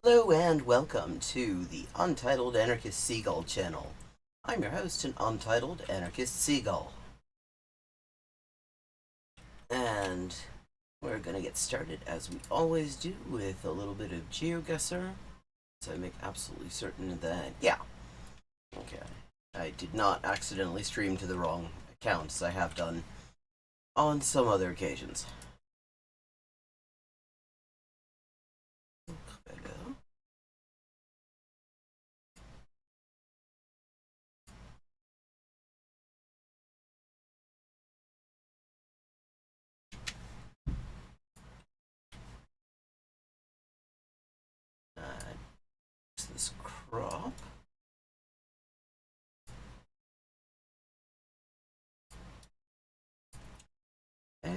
Hello and welcome to the Untitled Anarchist Seagull channel. I'm your host and Untitled Anarchist Seagull. And we're gonna get started as we always do with a little bit of Geoguessr. So I make absolutely certain that, okay. I did not accidentally stream to the wrong accounts. I have done on some other occasions. This crop. And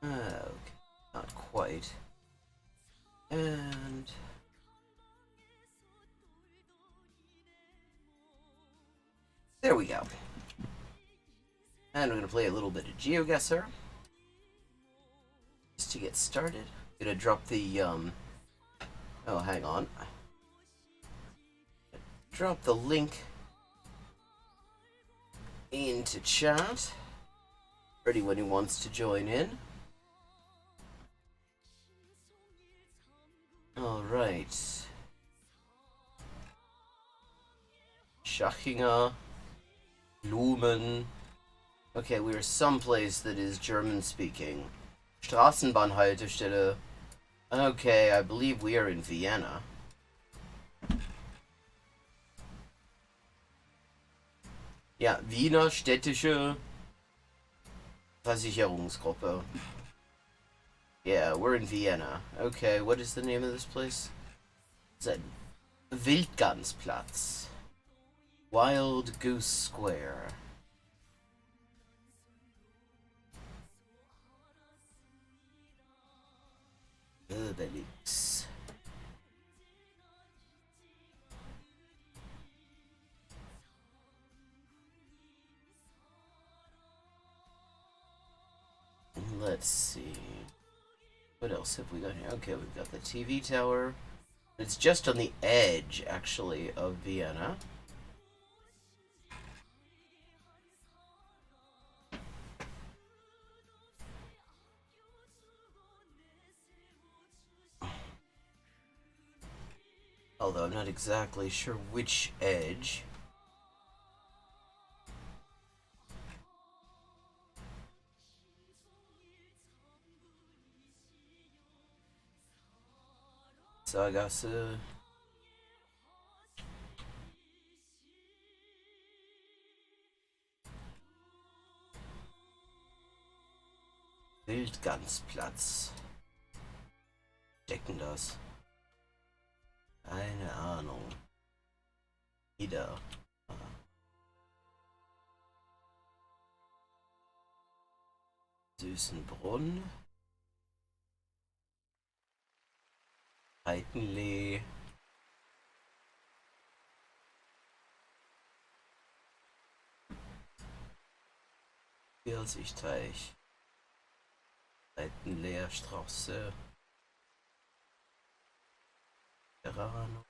okay, not quite. And there we go. And we're going to play a little bit of Geoguessr. Just to get started. I'm going to drop the, oh, hang on. Drop the link into chat for anyone who wants to join in. Alright. Schachinger. Blumen. Okay, we are someplace that is German speaking. Straßenbahnhaltestelle. Okay, I believe we are in Vienna. Ja, Wiener Städtische Versicherungsgruppe. Yeah, we're in Vienna. Okay, what is the name of this place? Is that Wildgansplatz? Wild Goose Square. Obelix. Let's see. What else have we got here? Okay, we've got the TV tower. It's just on the edge, actually, of Vienna. Although I'm not exactly sure which edge. Saargasse. Wildgansplatz. Decken das? Keine Ahnung. Wieder. Süßenbrunn. Heitenlee. Pfirsichteich. Heitenleerstraße. Verano.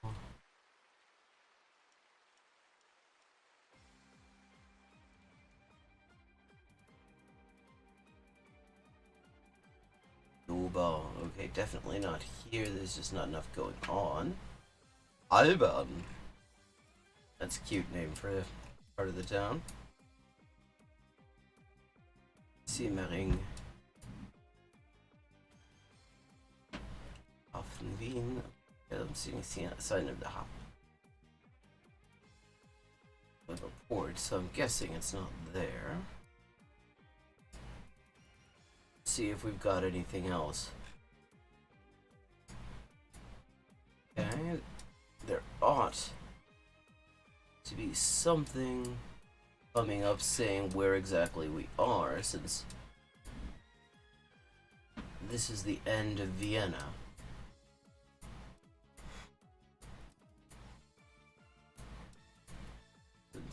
Dober. Okay, definitely not here. There's just not enough going on. Albern. That's a cute name for a part of the town. Simmering. Hafen Wien. I don't see any sign of the of a port, so I'm guessing it's not there. Let's see if we've got anything else. Okay, there ought to be something coming up saying where exactly we are, since this is the end of Vienna.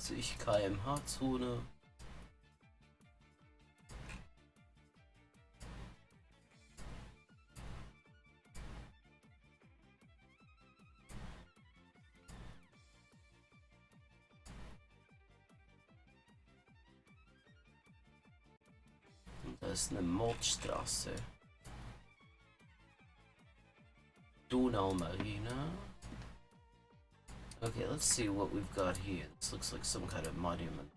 50 km/h Zone. Und da ist eine Mordstraße. Donaumarina. Okay, let's see what we've got here. This looks like some kind of monument.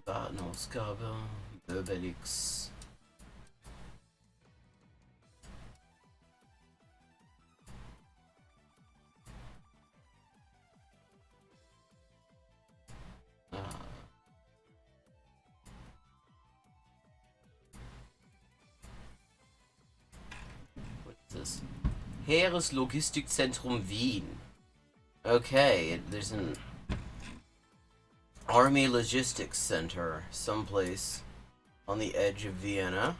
Datenausgabe, Obelix. This Heereslogistikzentrum Wien. Okay, there's an Army Logistics Center someplace on the edge of Vienna.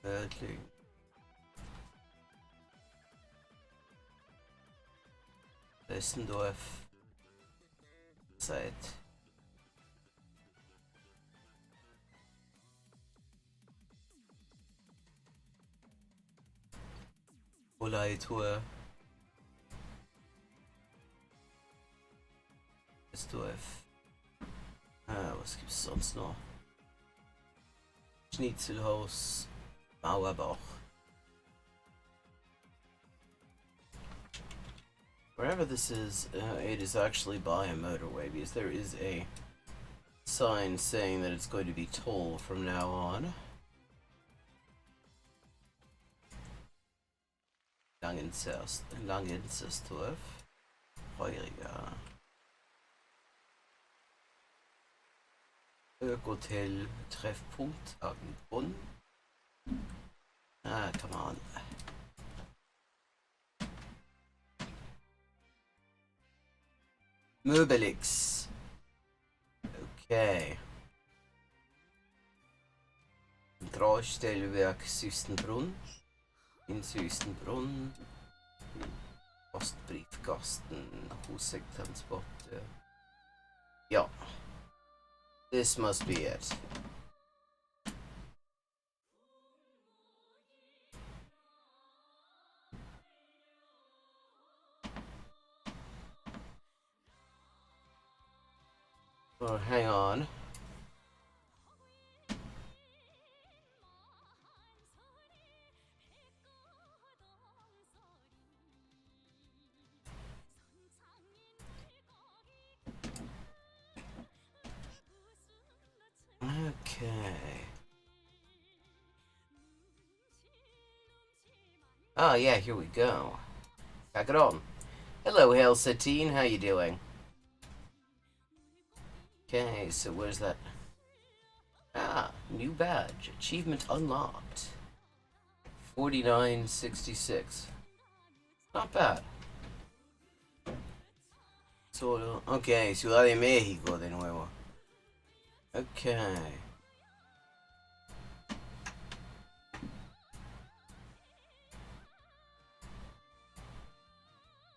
Okay. Westendorf. Zeit. Olaitor. Westendorf. Was gibt's sonst noch? Schnitzelhaus. Mauerbach. Wherever this is, it is actually by a motorway because there is a sign saying that it's going to be toll from now on. Langenzersdorf. Heuriger. Hotel Treffpunkt Hagenbrunn. Ah, come on. Möbelix. Okay. Zentralstellwerk Süstenbrunn. In Süstenbrunn. Postbriefkasten. Hussektransport. Ja. This must be it. Oh, hang on. Okay. Oh yeah, here we go. Back it on. Hello, Hail Satine, how you doing? Okay, so where's that? Ah, new badge. Achievement unlocked. 4966. Not bad. Solo. Ok, Ciudad de México de nuevo. Okay.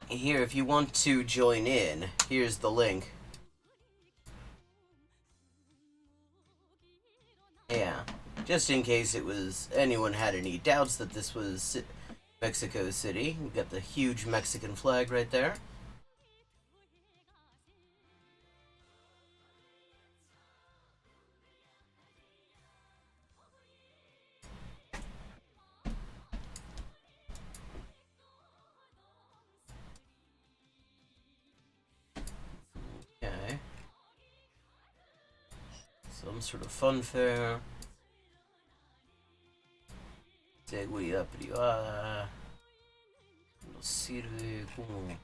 Here, if you want to join in, here's the link. Yeah, just in case anyone had any doubts that this was Mexico City. We've got the huge Mexican flag right there. Okay. Some sort of fun fair. Seguridad privada. Nos sirve como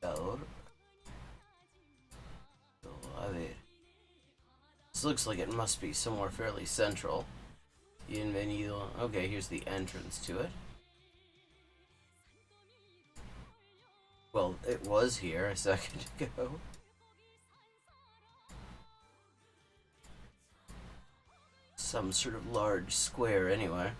indicador. A ver. This looks like it must be somewhere fairly central. Bienvenido. Okay, here's the entrance to it. Well, it was here a second ago. some sort of large square anyway.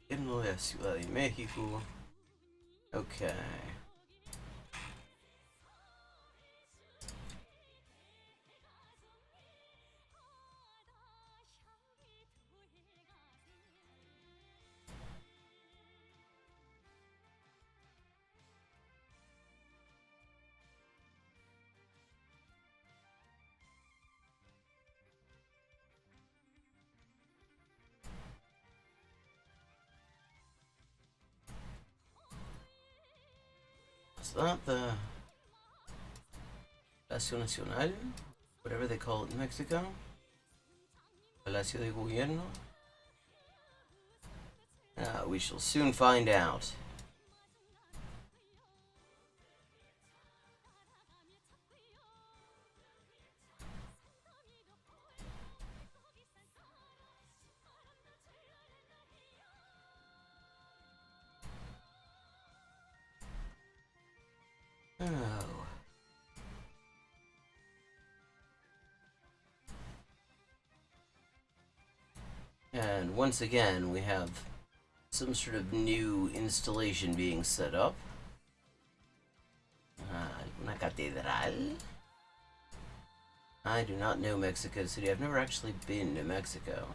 En la Ciudad de México. Okay. Is that the Palacio Nacional? Whatever they call it in Mexico? Palacio de Gobierno? We shall soon find out. Oh. And once again, we have some sort of new installation being set up. Una catedral? I do not know Mexico City. I've never actually been to Mexico.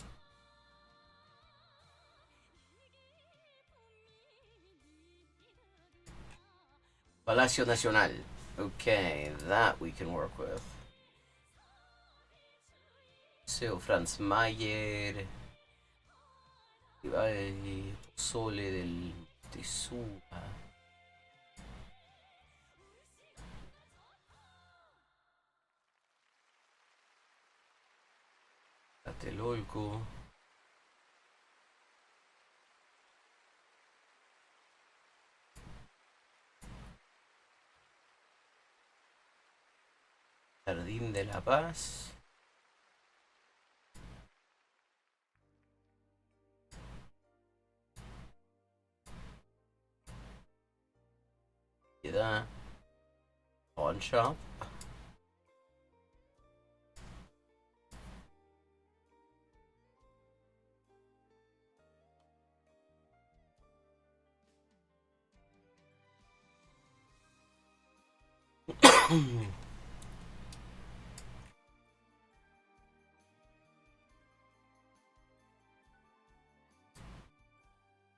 Palacio Nacional. Okay, that we can work with. Museo Franz Mayer. Sole del Tesura. Tlatelolco. Jardín de la Paz. Piedad. Pawn shop.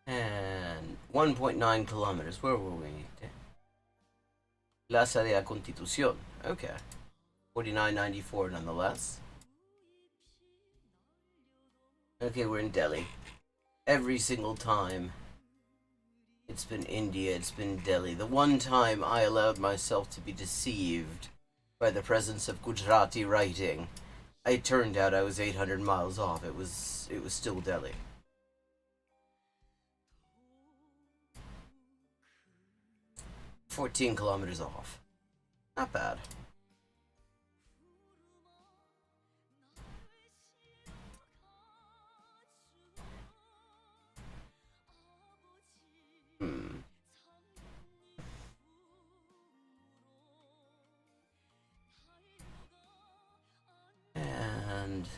And 1.9 kilometers. Where were we? Plaza de la Constitución. Okay. 49.94 nonetheless. Okay, we're in Delhi. Every single time it's been India, it's been Delhi. The one time I allowed myself to be deceived by the presence of Gujarati writing, it turned out I was 800 miles off. It was still Delhi. "14 kilometers off. Not bad. And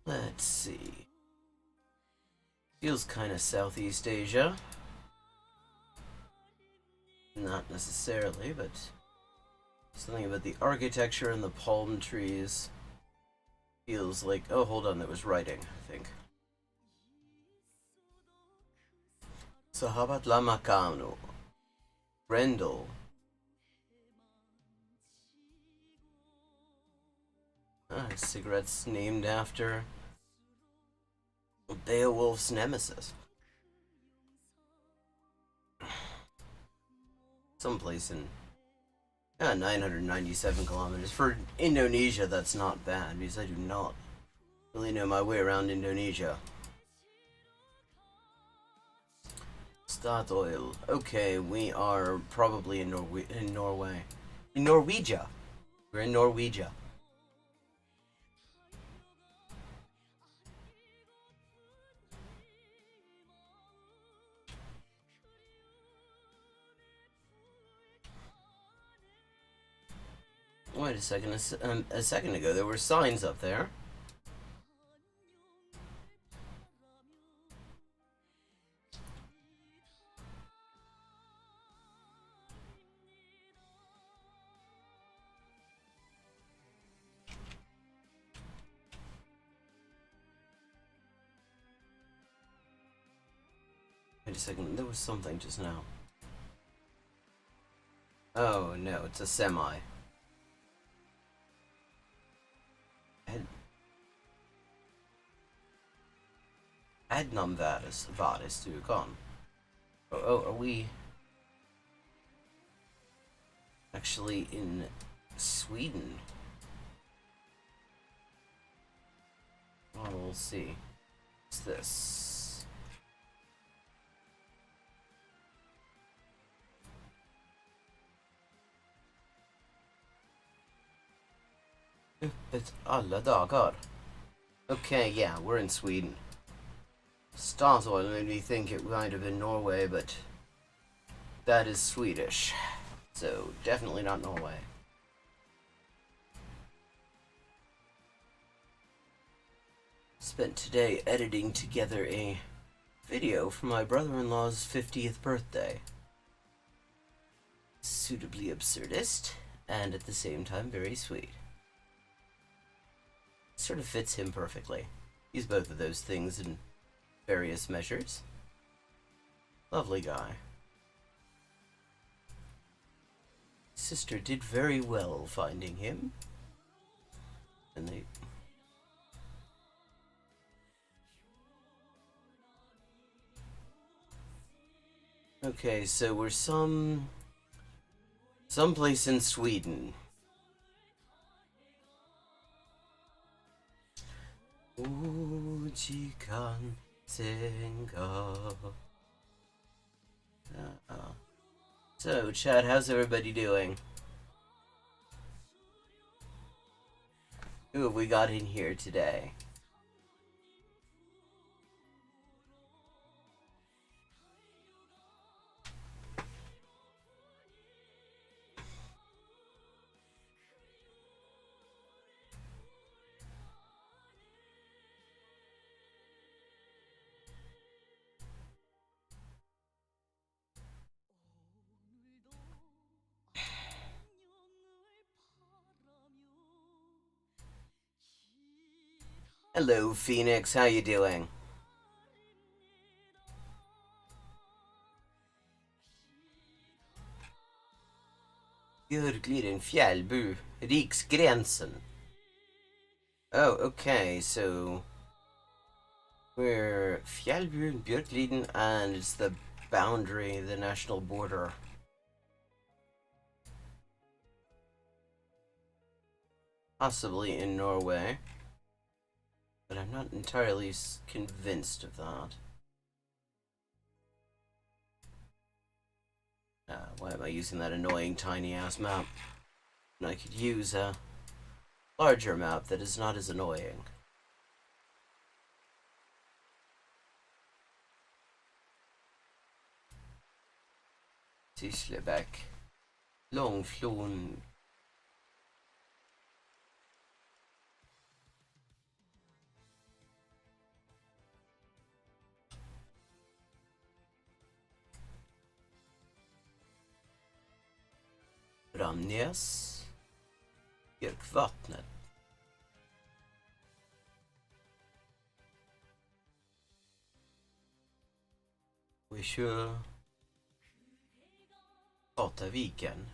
let's see. Feels kind of Southeast Asia. Not necessarily, but something about the architecture and the palm trees feels like... Oh, hold on, that was writing, I think. Sahabat Lamakano. Grendel. Cigarettes named after Beowulf's nemesis. Someplace in 997 kilometers. For Indonesia, that's not bad, because I do not really know my way around Indonesia. Statoil. Okay, we are probably in Norway. In Norwegia. We're in Norwegia. Wait a second. A second ago, there were signs up there. Wait a second. There was something just now. Oh no, it's a semi. Adnam Vadis to Ukon. Oh, are we actually in Sweden? Oh, we'll see. What's this? It's alla dagar. Okay, yeah, we're in Sweden. Statoil made me think it might have been Norway, but that is Swedish. So, definitely not Norway. Spent today editing together a video for my brother-in-law's 50th birthday. Suitably absurdist, and at the same time very sweet. Sort of fits him perfectly. He's both of those things in various measures. Lovely guy. Sister did very well finding him. And they... Okay, so we're someplace in Sweden. Ujikan Senga. So, Chad, how's everybody doing? Who have we got in here today? Hello, Phoenix. How you doing? Björkliden Fjällbu, Riksgränsen. Oh, okay, so we're Fjällbu and Björkliden, and it's the boundary, the national border. Possibly in Norway, but I'm not entirely convinced of that. Why am I using that annoying tiny-ass map? And I could use a larger map that is not as annoying. Sysslebäck. Långflon. Ramnäs. Björkvattnet. Vi kör Gataviken.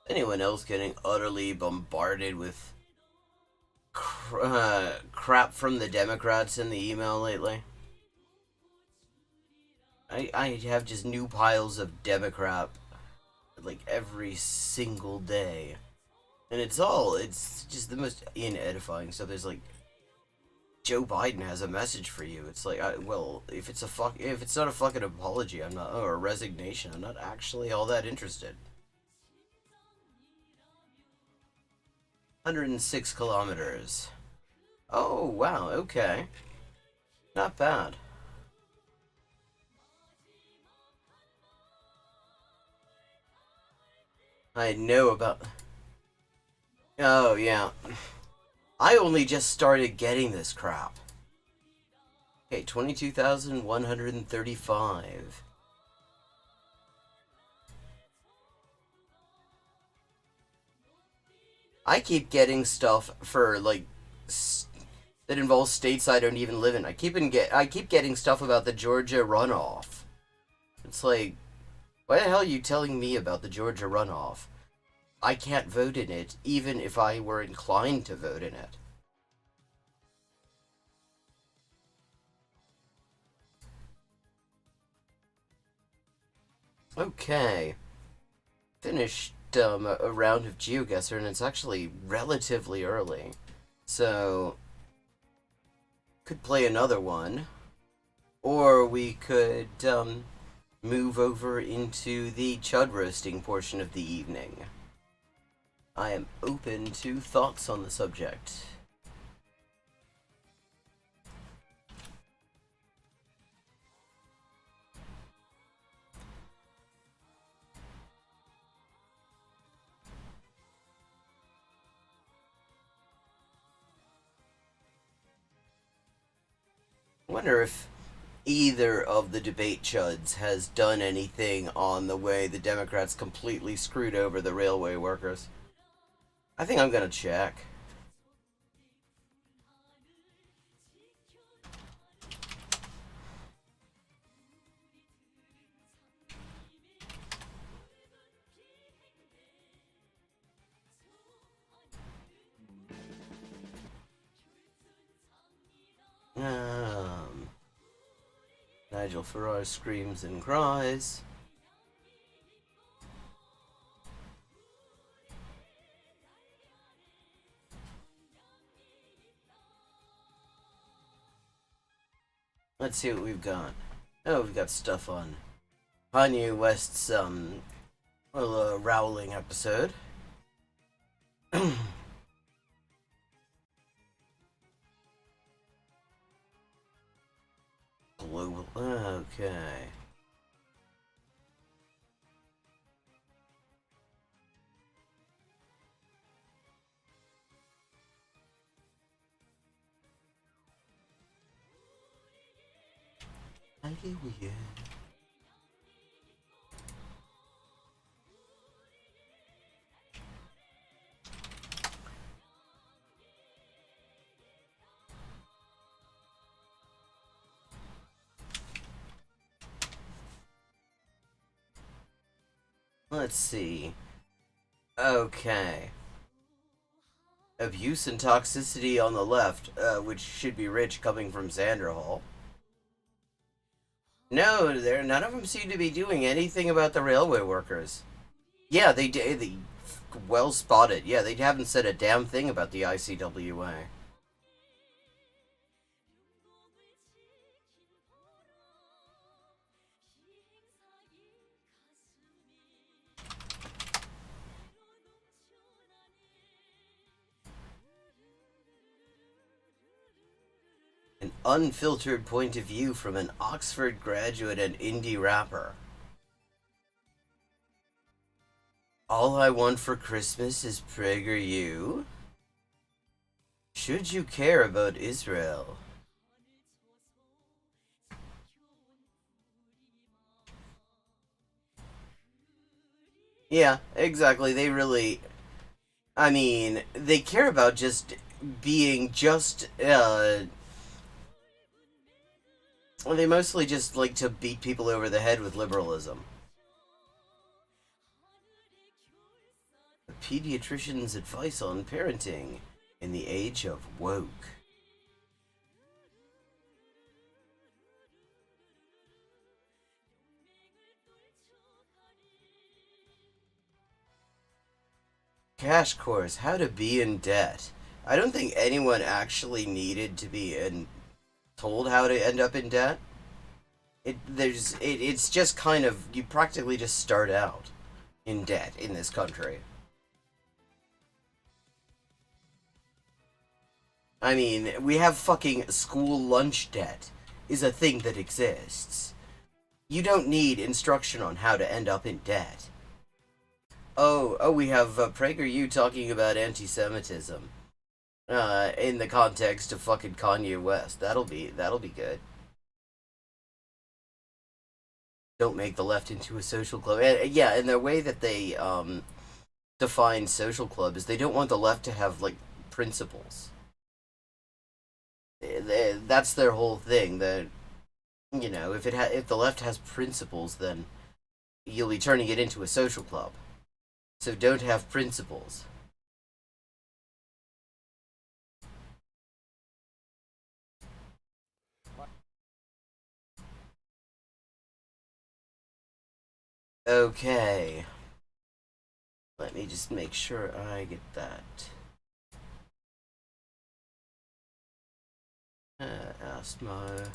Anyone else getting utterly bombarded with crap from the Democrats in the email lately? I have just new piles of Democrat like every single day. And it's just the most edifying stuff. There's like, Joe Biden has a message for you. It's like, well, if it's not a fucking apology, I'm not, or a resignation, I'm not actually all that interested. 106 kilometers. Oh, wow, okay. Not bad. I know about... Oh, yeah. I only just started getting this crap. Okay, 22,135. I keep getting stuff for, like, that involves states I don't even live in. I keep getting stuff about the Georgia runoff. It's like, why the hell are you telling me about the Georgia runoff? I can't vote in it, even if I were inclined to vote in it. Okay. Finished a round of Geoguessr, and it's actually relatively early. So, could play another one. Or we could move over into the chud roasting portion of the evening. I am open to thoughts on the subject. I wonder if either of the debate chuds has done anything on the way the Democrats completely screwed over the railway workers. I think I'm gonna check. Nigel Farage screams and cries. Let's see what we've got. Oh, we've got stuff on Kanye West's Rowling episode. Global. Okay. Hallelujah. Let's see. Okay. Abuse and toxicity on the left, which should be rich coming from Sandra Hall. No, none of them seem to be doing anything about the railway workers. Yeah, they did. Well spotted. Yeah, they haven't said a damn thing about the ICWA. An unfiltered point of view from an Oxford graduate and indie rapper. All I want for Christmas is PragerU. Should you care about Israel? Yeah, exactly. They really... I mean, they care about just being just, well, they mostly just like to beat people over the head with liberalism. A pediatrician's advice on parenting in the age of woke. Cash course, how to be in debt. I don't think anyone actually needed to be told how to end up in debt. It's just kind of, you practically just start out in debt in this country. I mean, we have fucking school lunch debt is a thing that exists. You don't need instruction on how to end up in debt. Oh, we have PragerU talking about anti-Semitism in the context of fucking Kanye West. That'll be good. Don't make the left into a social club. Yeah, and the way that they define social club is they don't want the left to have like principles. That's their whole thing. That if the left has principles, then you'll be turning it into a social club. So don't have principles. Okay. Let me just make sure I get that. Asthma.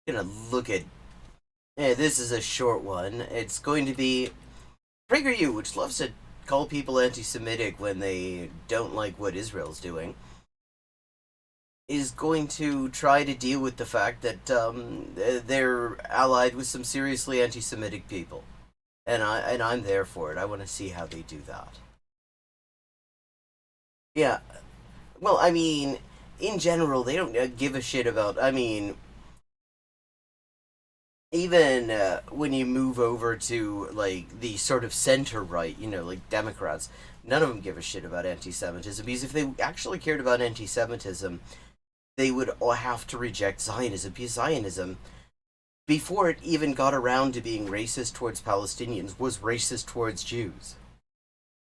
Gonna look at. This is a short one. It's going to be PragerU, which loves to call people anti-Semitic when they don't like what Israel's doing, is going to try to deal with the fact that they're allied with some seriously anti-Semitic people, and I'm there for it. I want to see how they do that. Yeah, well, I mean, in general, they don't give a shit about. I mean, even when you move over to like the sort of center right, like Democrats, none of them give a shit about anti-Semitism, because if they actually cared about anti-Semitism, they would all have to reject Zionism, because Zionism, before it even got around to being racist towards Palestinians, was racist towards Jews.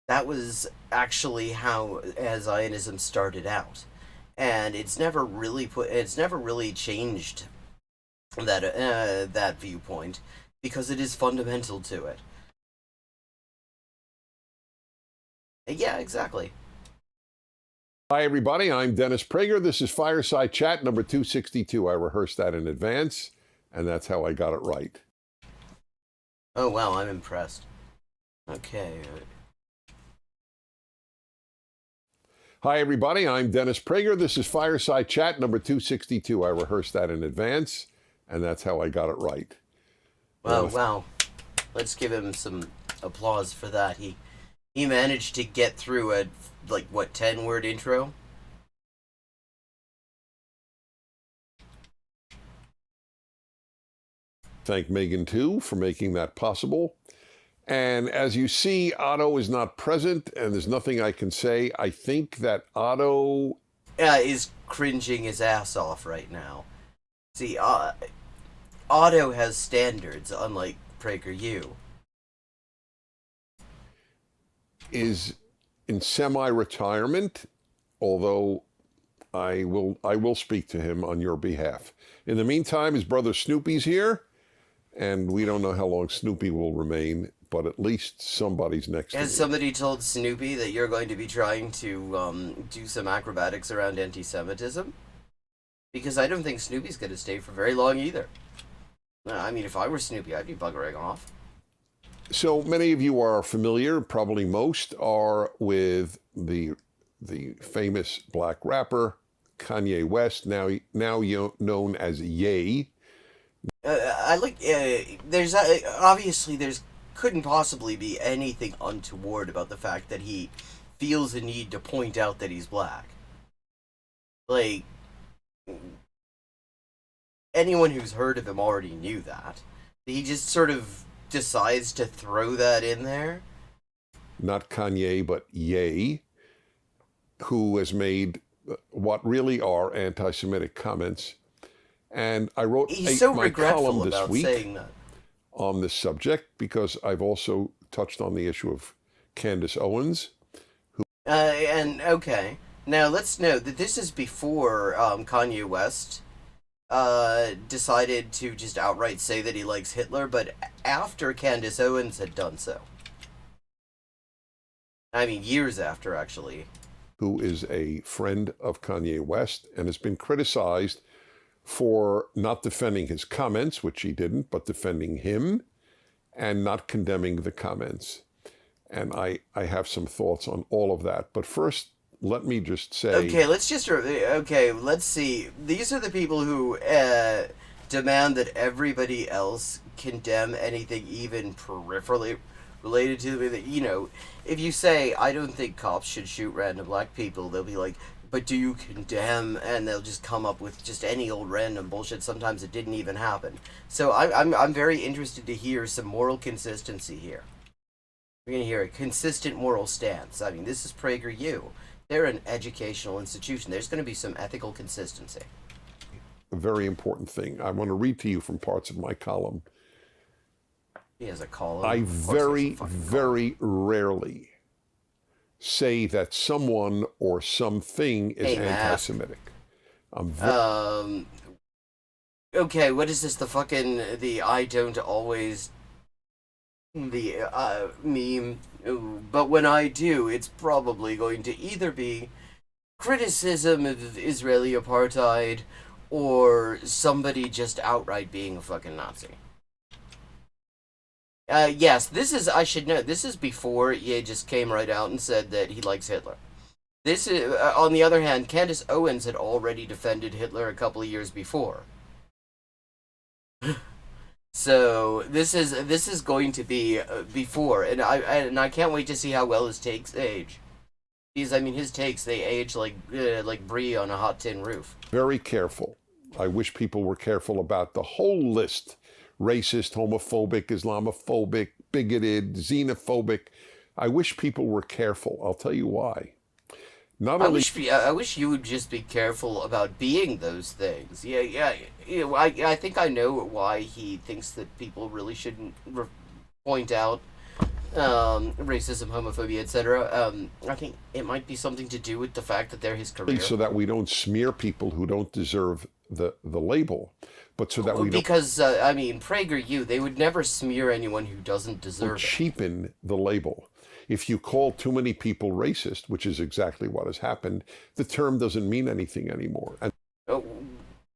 That was actually how Zionism started out, and it's never really changed that viewpoint, because it is fundamental to it. Yeah, exactly. Hi, everybody. I'm Dennis Prager. This is Fireside Chat number 262. I rehearsed that in advance, and that's how I got it right. Oh, wow, I'm impressed. Okay. Hi, everybody. I'm Dennis Prager. This is Fireside Chat number 262. I rehearsed that in advance, and that's how I got it right. Wow. Let's give him some applause for that. He managed to get through a 10-word intro. Thank Megan, too, for making that possible. And as you see, Otto is not present, and there's nothing I can say. I think that Otto is cringing his ass off right now. See, Otto has standards, unlike PragerU. Is in semi-retirement, although I will speak to him on your behalf. In the meantime, his brother Snoopy's here, and we don't know how long Snoopy will remain, but at least somebody's next to me. Has somebody told Snoopy that you're going to be trying to do some acrobatics around anti-Semitism? Because I don't think Snoopy's going to stay for very long either. I mean, if I were Snoopy, I'd be buggering off. So many of you are familiar, probably most are, with the famous black rapper Kanye West, now known as Ye. There's obviously there's couldn't possibly be anything untoward about the fact that he feels the need to point out that he's black. Like, anyone who's heard of him already knew that. He just sort of decides to throw that in there. Not Kanye, but Ye, who has made what really are anti-Semitic comments. And I wrote my column this week on this subject because I've also touched on the issue of Candace Owens, And okay, now let's note that this is before Kanye West decided to just outright say that he likes Hitler, but after Candace Owens had done so. I mean, years after, actually. Who is a friend of Kanye West and has been criticized for not defending his comments, which he didn't, but defending him and not condemning the comments. And I have some thoughts on all of that. But first, let me just say, Okay, okay, let's see. These are the people who demand that everybody else condemn anything even peripherally related to them. You know, if you say, I don't think cops should shoot random black people, they'll be like, but do you condemn? And they'll just come up with just any old random bullshit. Sometimes it didn't even happen. So I'm very interested to hear some moral consistency here. We're going to hear a consistent moral stance. I mean, this is PragerU. They're an educational institution. There's going to be some ethical consistency. a very important thing. I want to read to you from parts of my column. He has a column. I very rarely say that someone or something is anti-Semitic. Okay, what is this? The I don't always meme. But when I do, it's probably going to either be criticism of Israeli apartheid or somebody just outright being a fucking Nazi. Yes, this is, I should know, this is before Ye just came right out and said that he likes Hitler. This is, on the other hand, Candace Owens had already defended Hitler a couple of years before. So this is going to be before, and I can't wait to see how well his takes age. Because I mean, his takes, they age like brie on a hot tin roof. Very careful. I wish people were careful about the whole list: racist, homophobic, Islamophobic, bigoted, xenophobic. I wish people were careful. I'll tell you why. I wish you would just be careful about being those things. Yeah. I think I know why he thinks that people really shouldn't point out racism, homophobia, etc. I think it might be something to do with the fact that they're his career. So that we don't smear people who don't deserve the label, but so that we don't... Because, I mean, PragerU, they would never smear anyone who doesn't deserve it. Cheapen the label. If you call too many people racist, which is exactly what has happened, the term doesn't mean anything anymore. And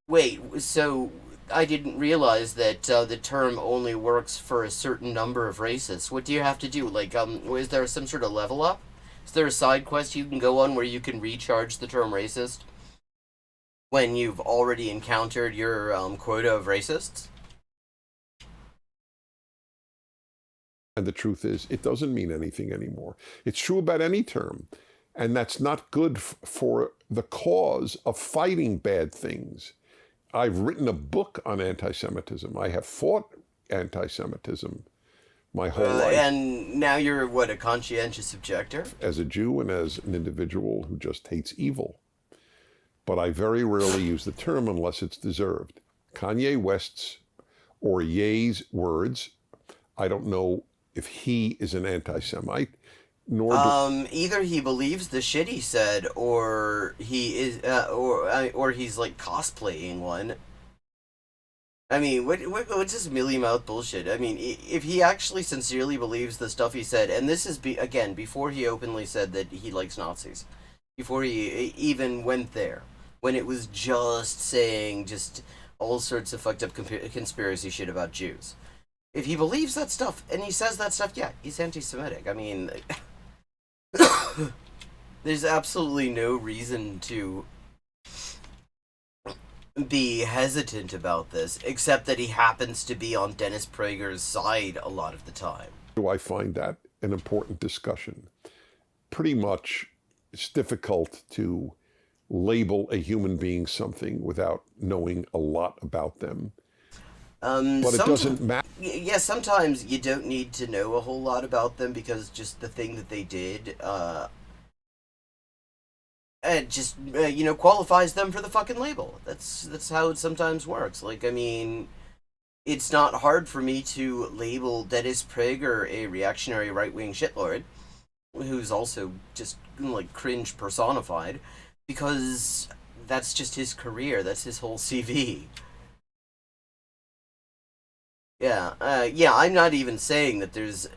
wait, so I didn't realize that the term only works for a certain number of racists. What do you have to do? Like, is there some sort of level up? Is there a side quest you can go on where you can recharge the term racist when you've already encountered your quota of racists? And the truth is, it doesn't mean anything anymore. It's true about any term. And that's not good for the cause of fighting bad things. I've written a book on anti-Semitism. I have fought anti-Semitism my whole life. And now you're, what, a conscientious objector? As a Jew and as an individual who just hates evil. But I very rarely use the term unless it's deserved. Kanye West's or Ye's words, I don't know if he is an anti-Semite, nor either he believes the shit he said, or he is, or he's like cosplaying one. I mean, what's this mealy mouth bullshit? I mean, if he actually sincerely believes the stuff he said, and this is again before he openly said that he likes Nazis, before he even went there, when it was just saying just all sorts of fucked up conspiracy shit about Jews. If he believes that stuff, and he says that stuff, yeah, he's anti-Semitic. I mean, there's absolutely no reason to be hesitant about this, except that he happens to be on Dennis Prager's side a lot of the time. Do I find that an important discussion? Pretty much, it's difficult to label a human being something without knowing a lot about them. But it doesn't matter. Yeah, sometimes you don't need to know a whole lot about them because just the thing that they did, just qualifies them for the fucking label. That's how it sometimes works. Like, I mean, it's not hard for me to label Dennis Prager a reactionary right-wing shitlord, who's also just like cringe personified, because that's just his career. That's his whole CV. Yeah, yeah. I'm not even saying that there's.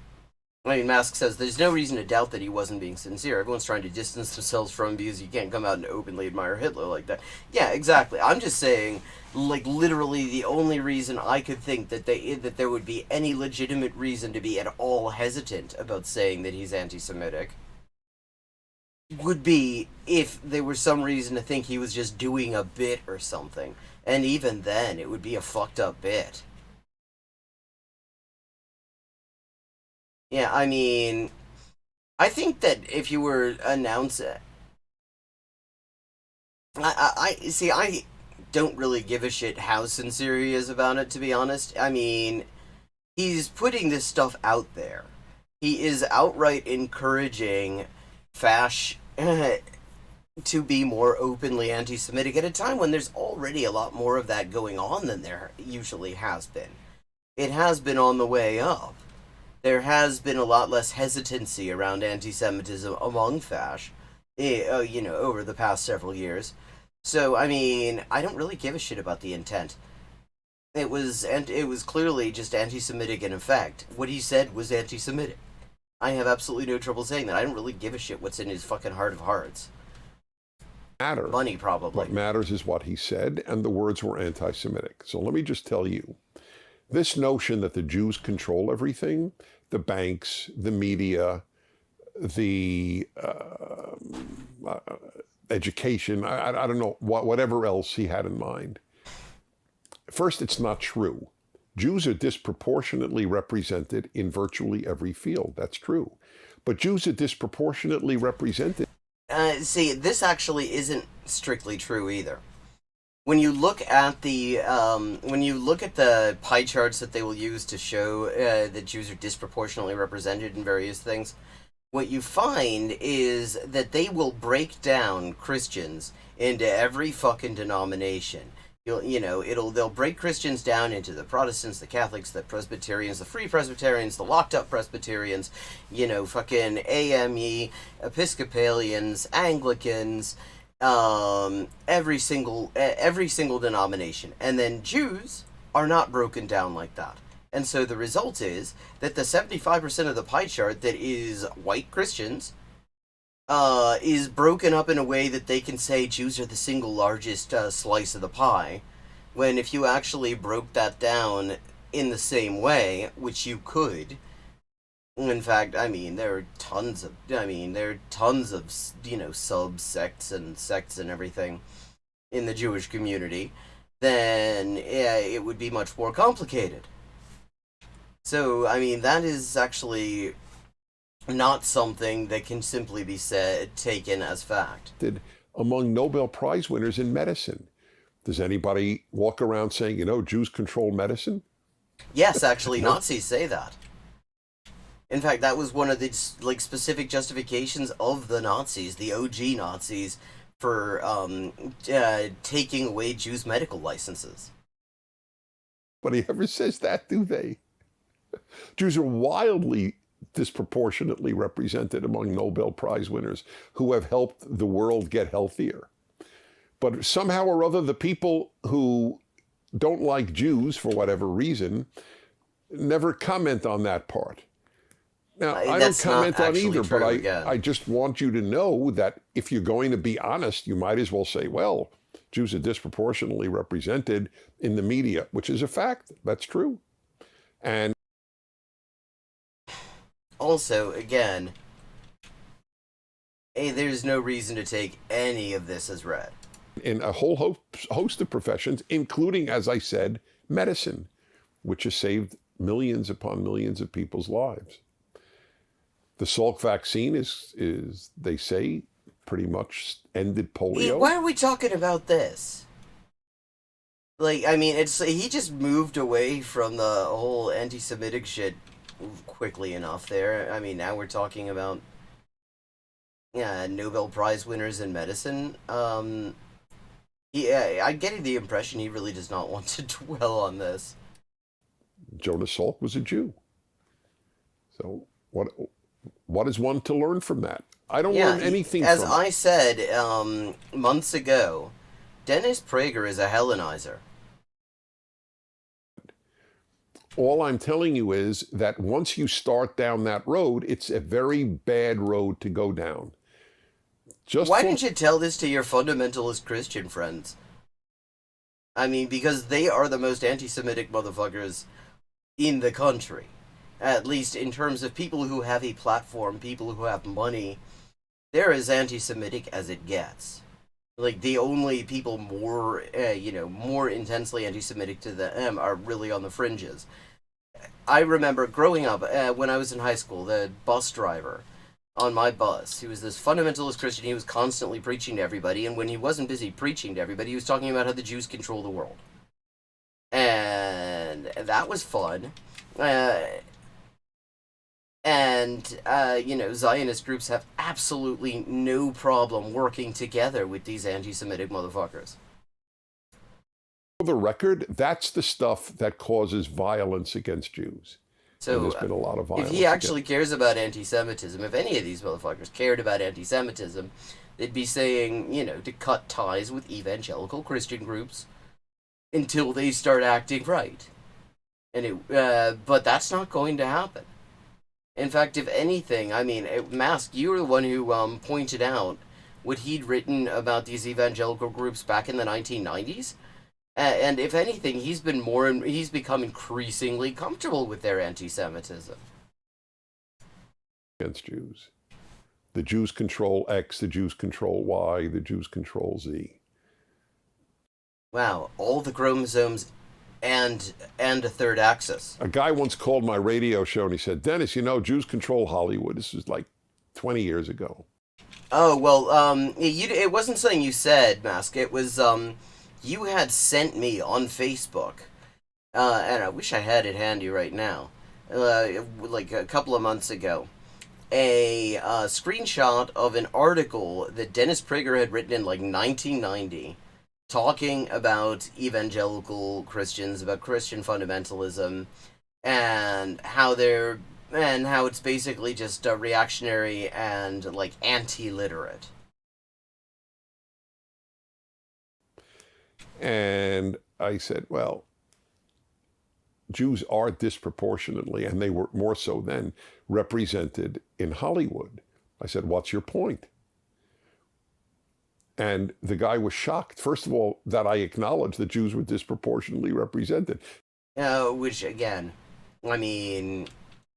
I mean, Mask says there's no reason to doubt that he wasn't being sincere. Everyone's trying to distance themselves from him because you can't come out and openly admire Hitler like that. Yeah, exactly. I'm just saying, like, literally, the only reason I could think that there would be any legitimate reason to be at all hesitant about saying that he's anti-Semitic would be if there was some reason to think he was just doing a bit or something. And even then, it would be a fucked up bit. Yeah, I mean, I think that if you were announcing, I see. I don't really give a shit how sincere he is about it. To be honest, I mean, he's putting this stuff out there. He is outright encouraging Fash to be more openly anti-Semitic at a time when there's already a lot more of that going on than there usually has been. It has been on the way up. There has been a lot less hesitancy around anti-Semitism among Fash, over the past several years. So, I mean, I don't really give a shit about the intent. It was clearly just anti-Semitic in effect. What he said was anti-Semitic. I have absolutely no trouble saying that. I don't really give a shit what's in his fucking heart of hearts. Matter. Money, probably. What matters is what he said, and the words were anti-Semitic. So let me just tell you, this notion that the Jews control everything, the banks, the media, the education, I don't know, whatever else he had in mind. First, it's not true. Jews are disproportionately represented in virtually every field. That's true. But Jews are disproportionately represented. See, this actually isn't strictly true either. When you look at the pie charts that they will use to show that Jews are disproportionately represented in various things, what you find is that they will break down Christians into every fucking denomination. They'll break Christians down into the Protestants, the Catholics, the Presbyterians, the Free Presbyterians, the locked up Presbyterians, fucking AME, Episcopalians, Anglicans, every single denomination. And then Jews are not broken down like that. And so the result is that the 75% of the pie chart that is white Christians is broken up in a way that they can say Jews are the single largest slice of the pie, when if you actually broke that down in the same way, which you could, in fact, I mean, there are tons of subsects and sects and everything in the Jewish community, then yeah, it would be much more complicated. So, I mean, that is actually not something that can simply be taken as fact. Among Nobel Prize winners in medicine. Does anybody walk around saying, Jews control medicine? Yes, actually, Nazis say that. In fact, that was one of the specific justifications of the Nazis, the OG Nazis, for taking away Jews' medical licenses. Nobody ever says that, do they? Jews are wildly disproportionately represented among Nobel Prize winners who have helped the world get healthier. But somehow or other, the people who don't like Jews for whatever reason never comment on that part. Now, I don't comment on either, but I just want you to know that if you're going to be honest, you might as well say, well, Jews are disproportionately represented in the media, which is a fact. That's true. And also, again, there's no reason to take any of this as read. In a whole host of professions, including, as I said, medicine, which has saved millions upon millions of people's lives. The Salk vaccine is they say, pretty much ended polio. Why are we talking about this? I mean, he just moved away from the whole anti-Semitic shit quickly enough there. I mean, now we're talking about Nobel Prize winners in medicine. I get the impression he really does not want to dwell on this. Jonas Salk was a Jew. So What is one to learn from that? I don't Yeah, learn anything as from it. I said months ago, Dennis Prager is a Hellenizer. All I'm telling you is that once you start down that road, it's a very bad road to go down. Just Why from didn't you tell this to your fundamentalist Christian friends? I mean, because they are the most anti-Semitic motherfuckers in the country. At least in terms of people who have a platform, people who have money, they're as anti-Semitic as it gets. Like, the only people more, more intensely anti-Semitic to them are really on the fringes. I remember growing up, when I was in high school, the bus driver on my bus, he was this fundamentalist Christian. He was constantly preaching to everybody, and when he wasn't busy preaching to everybody, he was talking about how the Jews control the world. And that was fun. Uh, Zionist groups have absolutely no problem working together with these anti-Semitic motherfuckers. For the record, that's the stuff that causes violence against Jews. So, and there's been a lot of violence. If he actually cares about anti-Semitism, if any of these motherfuckers cared about anti-Semitism, they'd be saying, to cut ties with evangelical Christian groups until they start acting right. But that's not going to happen. In fact, if anything, I mean, Mask, you were the one who pointed out what he'd written about these evangelical groups back in the 1990s. And if anything, he's become increasingly comfortable with their anti-Semitism against Jews. The Jews control X, the Jews control Y, the Jews control Z. Wow, all the chromosomes and a third axis. A guy once called my radio show and he said, Dennis, Jews control Hollywood. This was like 20 years ago. Oh, well, it wasn't something you said, Mask. It was, you had sent me on Facebook, and I wish I had it handy right now, like a couple of months ago, a screenshot of an article that Dennis Prager had written in like 1990, talking about evangelical Christians, about Christian fundamentalism, and how it's basically just reactionary and like anti-literate. And I said, well, Jews are disproportionately, and they were more so then, represented in Hollywood. I said, what's your point? And the guy was shocked, first of all, that I acknowledged that Jews were disproportionately represented. Which, again, I mean,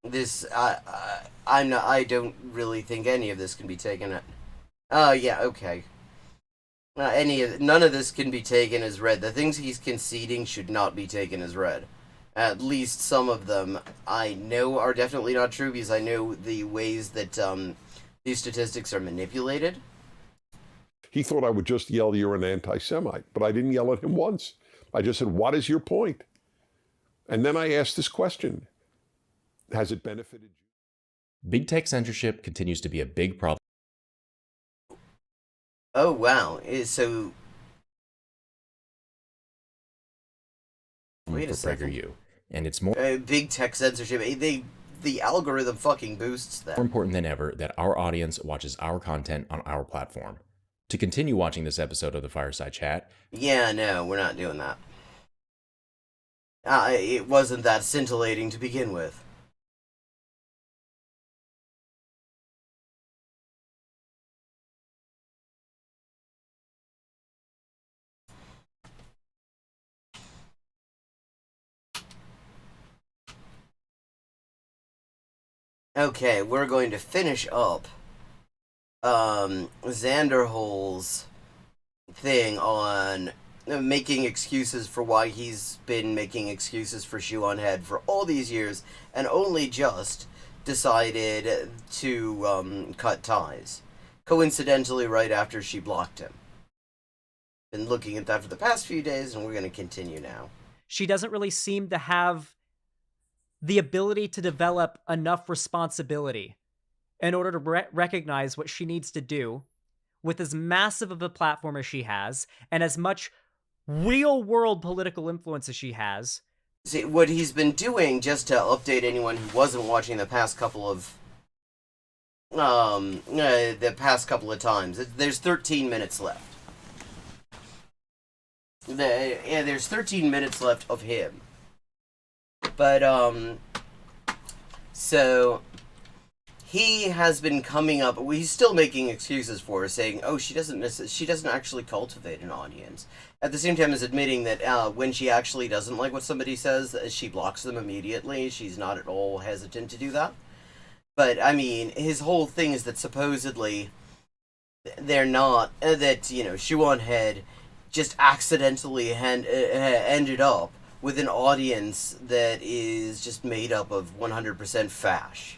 I don't really think any of this can be taken at... yeah, okay. None of this can be taken as read. The things he's conceding should not be taken as read. At least some of them I know are definitely not true, because I know the ways that these statistics are manipulated. He thought I would just yell, you're an anti-Semite, but I didn't yell at him once. I just said, what is your point? And then I asked this question: has it benefited you? Big tech censorship continues to be a big problem. Oh, wow. So... Wait a second. PragerU, and it's more big tech censorship. The algorithm fucking boosts that. More important than ever that our audience watches our content on our platform. To continue watching this episode of the Fireside Chat... Yeah, no, we're not doing that. It wasn't that scintillating to begin with. Okay, we're going to finish up Xanderhol's thing on making excuses for why he's been making excuses for Shoe on Head for all these years, and only just decided to cut ties. Coincidentally, right after she blocked him. Been looking at that for the past few days, and we're going to continue now. She doesn't really seem to have the ability to develop enough responsibility in order to recognize what she needs to do with as massive of a platform as she has and as much real-world political influence as she has. See, what he's been doing, just to update anyone who wasn't watching the past couple of the past couple of times. There's 13 minutes left. There's 13 minutes left of him. But, so he has been coming up. He's still making excuses for her, saying, "Oh, she doesn't actually cultivate an audience." At the same time as admitting that when she actually doesn't like what somebody says, she blocks them immediately. She's not at all hesitant to do that. But I mean, his whole thing is that supposedly they're not Shuon Head just accidentally ended up with an audience that is just made up of 100% fash.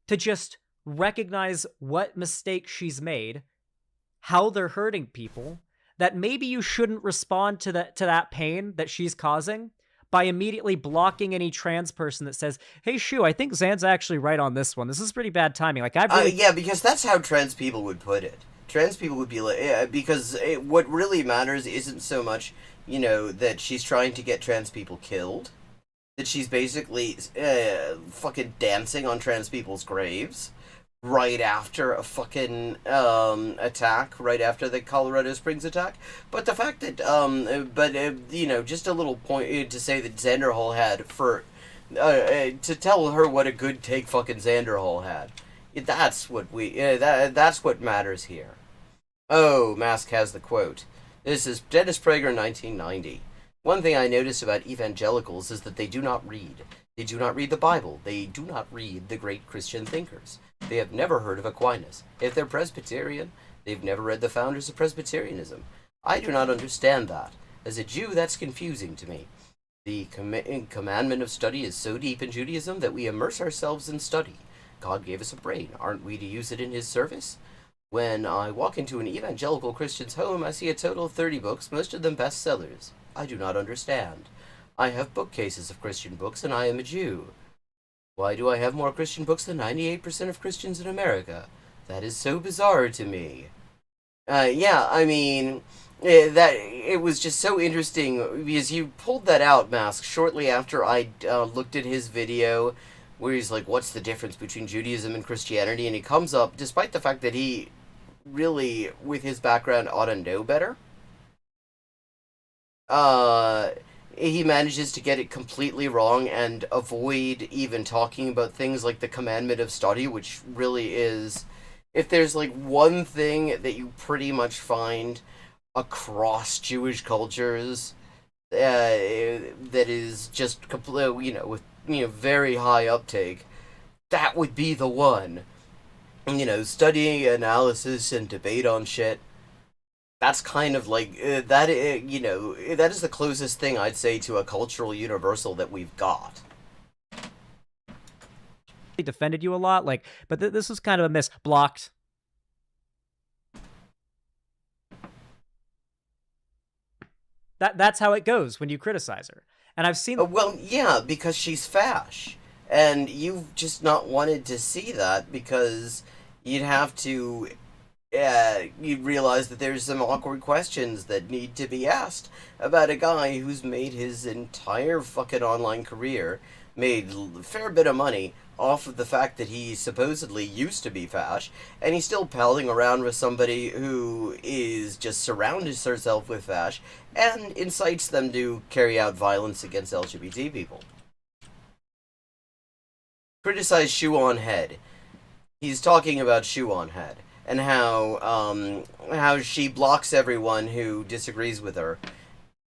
To just recognize what mistakes she's made, how they're hurting people, that maybe you shouldn't respond to that pain that she's causing by immediately blocking any trans person that says, "Hey, Shu, I think Zan's actually right on this one. This is pretty bad timing." Like, I've really... Yeah, because that's how trans people would put it. Trans people would be like, because what really matters isn't so much, that she's trying to get trans people killed, that she's basically fucking dancing on trans people's graves right after a fucking attack, right after the Colorado Springs attack. But the fact that, just a little point to say that Xanderhall had to tell her what a good take fucking Xanderhall had. That's what that's what matters here. Oh, Mask has the quote. This is Dennis Prager, 1990. One thing I notice about evangelicals is that they do not read. They do not read the Bible. They do not read the great Christian thinkers. They have never heard of Aquinas. If they're Presbyterian, they've never read the founders of Presbyterianism. I do not understand that. As a Jew, that's confusing to me. The commandment of study is so deep in Judaism that we immerse ourselves in study. God gave us a brain. Aren't we to use it in his service? When I walk into an evangelical Christian's home, I see a total of 30 books, most of them bestsellers. I do not understand. I have bookcases of Christian books, and I am a Jew. Why do I have more Christian books than 98% of Christians in America? That is so bizarre to me. It was just so interesting, because you pulled that out, Mask, shortly after I looked at his video, where he's like, what's the difference between Judaism and Christianity? And he comes up, despite the fact that he really, with his background, ought to know better. He manages to get it completely wrong and avoid even talking about things like the commandment of study, which really is, if there's like one thing that you pretty much find across Jewish cultures that is just complete, with very high uptake, that would be the one. Studying, analysis, and debate on shit. That's kind of like that is the closest thing I'd say to a cultural universal that we've got. He defended you a lot, but this was kind of a miss. Blocked. That's how it goes when you criticize her. And I've seen... well, yeah, because she's fash. And you've just not wanted to see that because you'd have to... you'd realize that there's some awkward questions that need to be asked about a guy who's made his entire fucking online career, made a fair bit of money off of the fact that he supposedly used to be fash, and he's still palling around with somebody who is just surrounds herself with fash and incites them to carry out violence against LGBT people. Criticize Shuon Head. He's talking about Shuon Head and how she blocks everyone who disagrees with her,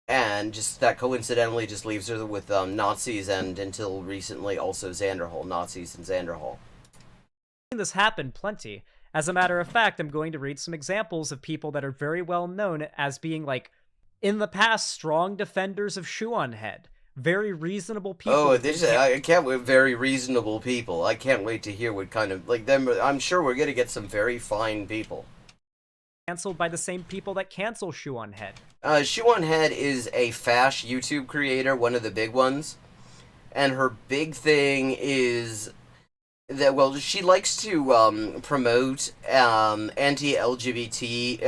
and just that coincidentally just leaves her with Nazis and, until recently, also Xanderhall. Nazis and Xanderhall. This happened plenty. As a matter of fact, I'm going to read some examples of people that are very well known as being, in the past, strong defenders of Shuon Head. Very reasonable people. Oh, I can't wait. Very reasonable people. I can't wait to hear what kind of them. I'm sure we're gonna get some very fine people. Canceled by the same people that cancel Shuon Head. Shuon Head is a fash YouTube creator, one of the big ones, and her big thing is that she likes to promote anti-LGBT,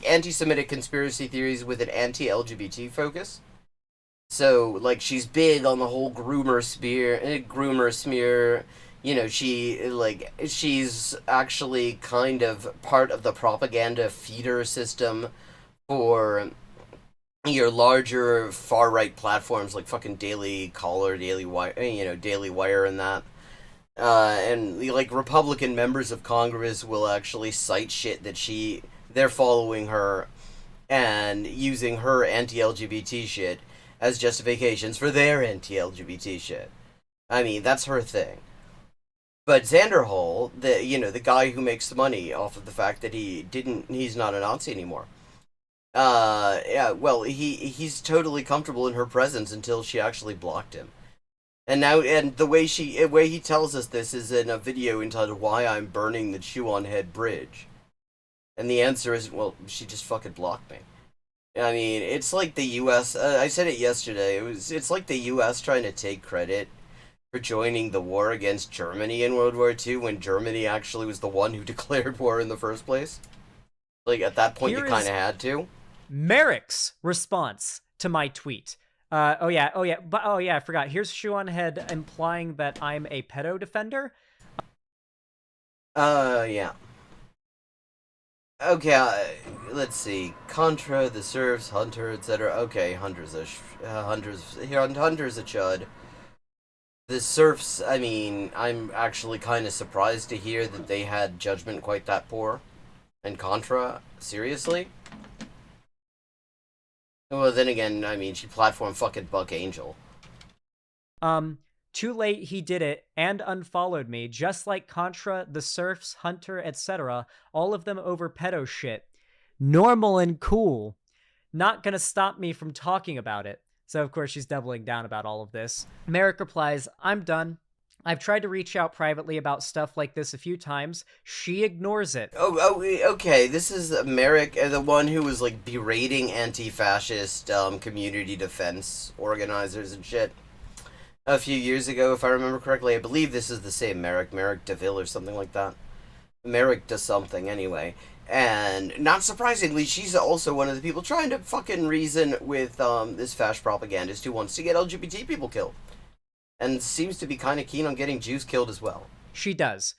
anti-Semitic conspiracy theories with an anti-LGBT focus. So, like, she's big on the whole groomer smear. She's actually kind of part of the propaganda feeder system for your larger far right platforms like fucking Daily Caller, Daily Wire, Daily Wire, and that. And like Republican members of Congress will actually cite shit that they're following her and using her anti-LGBT shit as justifications for their anti-LGBT shit. I mean, that's her thing. But Xanderhall, the guy who makes the money off of the fact that he's not a Nazi anymore. Yeah, well, he's totally comfortable in her presence until she actually blocked him. And the way he tells us this is in a video entitled "Why I'm Burning the Chew-on Head Bridge," and the answer is, well, she just fucking blocked me. I mean, it's like the U.S. I said it yesterday. It's like the U.S. trying to take credit for joining the war against Germany in World War II when Germany actually was the one who declared war in the first place. Like, at that point, you kind of had to. Merrick's response to my tweet. I forgot. Here's Shoe on Head implying that I'm a pedo defender. Yeah. Okay, let's see. Contra, the serfs, Hunter, etc. Okay, Hunter's a chud. The serfs, I mean, I'm actually kind of surprised to hear that they had judgment quite that poor. And Contra, seriously? Well, then again, I mean, she platformed fucking Buck Angel. Too late he did it and unfollowed me, just like Contra, the serfs, Hunter, etc. All of them over pedo shit. Normal and cool. Not gonna stop me from talking about it. So, of course, she's doubling down about all of this. Merrick replies, I'm done. I've tried to reach out privately about stuff like this a few times. She ignores it. Oh, okay. This is Merrick, the one who was, like, berating anti-fascist community defense organizers and shit a few years ago, if I remember correctly. I believe this is the same Merrick DeVille or something like that. Merrick does something, anyway. And, not surprisingly, she's also one of the people trying to fucking reason with this fascist propagandist who wants to get LGBT people killed. And seems to be kind of keen on getting Jews killed as well. She does.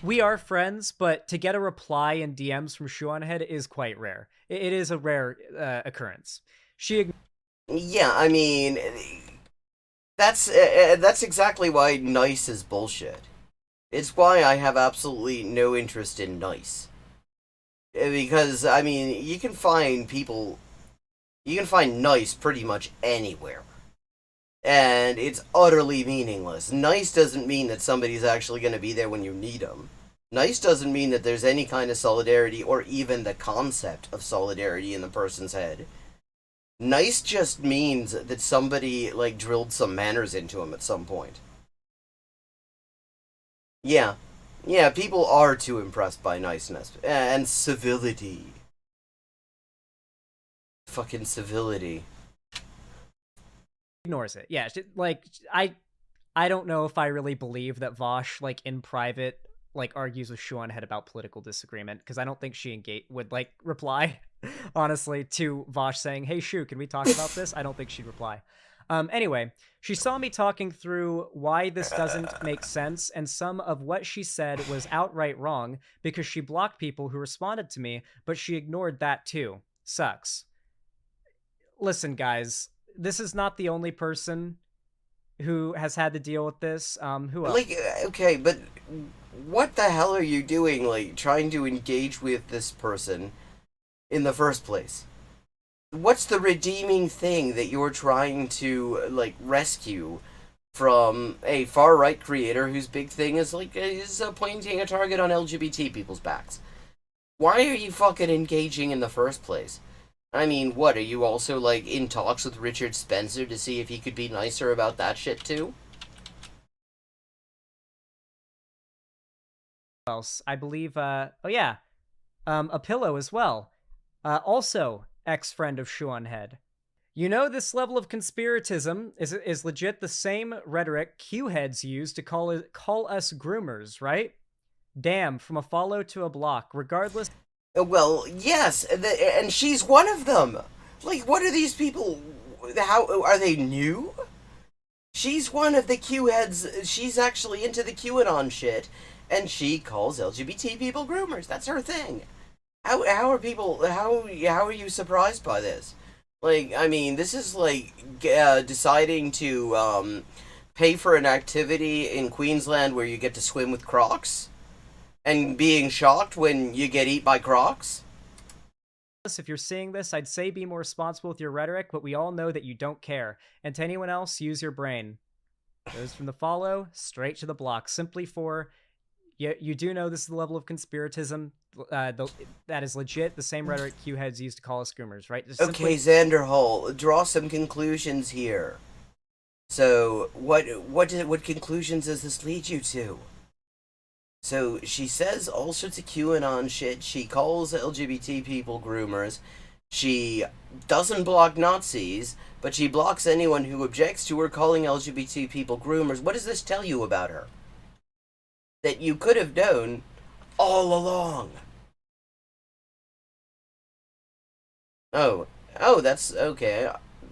We are friends, but to get a reply in DMs from Shoe on Head is quite rare. It is a rare occurrence. Yeah, I mean, that's exactly why nice is bullshit. It's why I have absolutely no interest in nice. Because, I mean, you can find nice pretty much anywhere. And it's utterly meaningless. Nice doesn't mean that somebody's actually going to be there when you need them. Nice doesn't mean that there's any kind of solidarity or even the concept of solidarity in the person's head. Nice just means that somebody, like, drilled some manners into him at some point. Yeah, people are too impressed by niceness. And civility. Fucking civility. Ignores it. Yeah, I don't know if I really believe that Vosh, like, in private, like, argues with Shoe on Head about political disagreement, because I don't think she would, like, reply, honestly, to Vosh saying, hey, Shoe, can we talk about this? I don't think she'd reply. Anyway, she saw me talking through why this doesn't make sense, and some of what she said was outright wrong, because she blocked people who responded to me, but she ignored that too. Sucks. Listen, guys, this is not the only person who has had to deal with this. Who else? Like, okay, but what the hell are you doing, like, trying to engage with this person in the first place? What's the redeeming thing that you're trying to, like, rescue from a far-right creator whose big thing is, like, pointing a target on LGBT people's backs? Why are you fucking engaging in the first place? I mean, what, are you also, like, in talks with Richard Spencer to see if he could be nicer about that shit, too? Else? I believe, a pillow as well. Also, ex-friend of Shoe on Head. You know, this level of conspiratism is legit the same rhetoric Q-heads use to call us groomers, right? Damn, from a follow to a block, regardless... Well, yes, and she's one of them. Like, what are these people... how are they new? She's one of the Q heads. She's actually into the QAnon shit, and she calls LGBT people groomers. That's her thing. How are people? How are you surprised by this? Like, I mean, this is like deciding to pay for an activity in Queensland where you get to swim with crocs, and being shocked when you get eat by crocs. If you're seeing this, I'd say be more responsible with your rhetoric, but we all know that you don't care. And to anyone else, use your brain. Goes from the follow straight to the block, simply for you do know this is the level of conspiratism that is legit. The same rhetoric Q heads used to call us groomers, right? Just Okay, Xander Hall, draw some conclusions here. So, what conclusions does this lead you to? So, she says all sorts of QAnon shit. She calls LGBT people groomers. She doesn't block Nazis, but she blocks anyone who objects to her calling LGBT people groomers. What does this tell you about her? That you could have known all along. Oh, that's okay.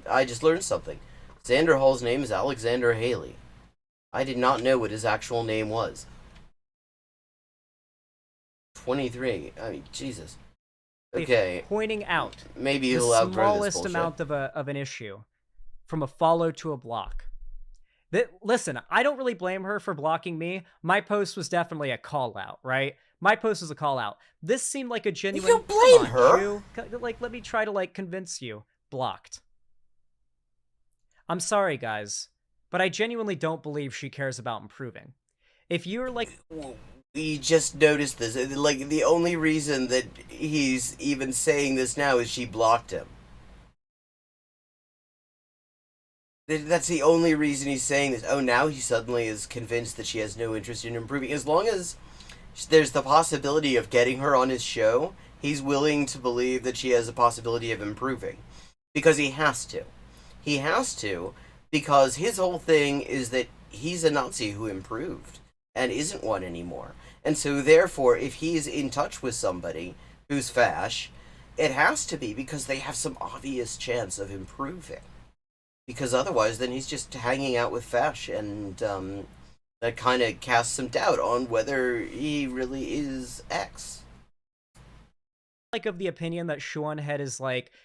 I just learned something. Xander Hall's name is Alexander Haley. I did not know what his actual name was. 23. I mean, Jesus. Okay. Pointing out Maybe the he'll outgrow this smallest bullshit. amount of an issue from a follow to a block. Listen, I don't really blame her for blocking me. My post was definitely a call out, right? My post was a call out. This seemed like a genuine. You don't blame come on, her. Drew. Like, let me try to convince you. Blocked. I'm sorry, guys, but I genuinely don't believe she cares about improving. If you're like, we just noticed this. Like, the only reason that he's even saying this now is she blocked him. That's the only reason he's saying this. Oh, now he suddenly is convinced that she has no interest in improving. As long as there's the possibility of getting her on his show, he's willing to believe that she has a possibility of improving. Because he has to. He has to, because his whole thing is that he's a Nazi who improved and isn't one anymore. And so, therefore, if he's in touch with somebody who's fash, it has to be because they have some obvious chance of improving. Because otherwise, then he's just hanging out with fash, and that kind of casts some doubt on whether he really is X. of the opinion that Sean Head is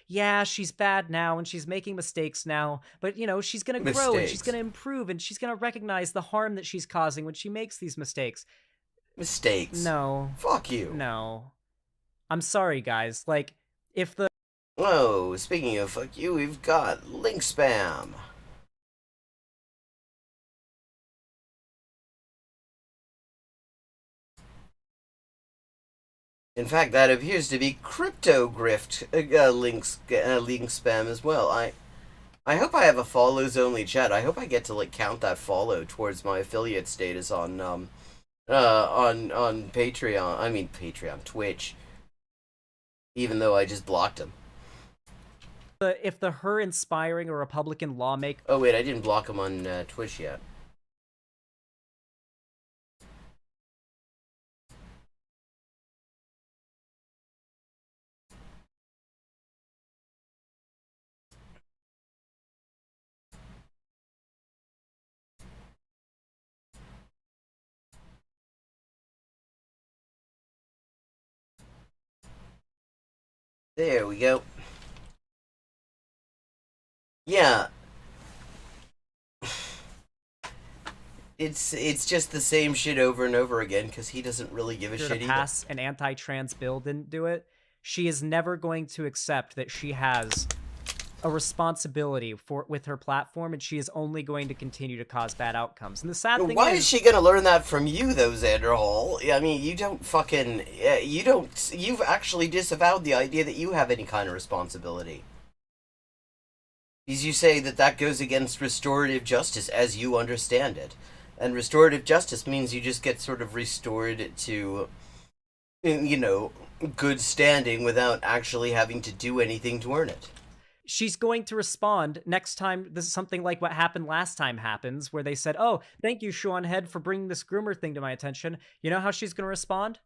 yeah, she's bad now and she's making mistakes now, but she's gonna grow and she's gonna improve and she's gonna recognize the harm that she's causing when she makes these mistakes. Mistakes? No. Fuck you. No. I'm sorry, guys. If the Oh, speaking of fuck you, we've got link spam. In fact, that appears to be crypto grift link spam as well. I hope I have a follows only chat. I hope I get to count that follow towards my affiliate status on Patreon. I mean Twitch. Even though I just blocked him. if the her inspiring a Republican lawmaker. Oh wait, I didn't block him on Twitch yet. There we go. Yeah. It's just the same shit over and over again because he doesn't really give a shit either. Pass an anti-trans bill didn't do it. She is never going to accept that she has a responsibility with her platform, and she is only going to continue to cause bad outcomes. And the sad thing Why is she gonna learn that from you, though, Xander Hall? I mean, you don't fucking... You've actually disavowed the idea that you have any kind of responsibility. Because you say that goes against restorative justice as you understand it. And restorative justice means you just get sort of restored to, good standing without actually having to do anything to earn it. She's going to respond next time this is something like what happened last time happens, where they said, oh, thank you, Sean Head, for bringing this groomer thing to my attention. You know how she's going to respond?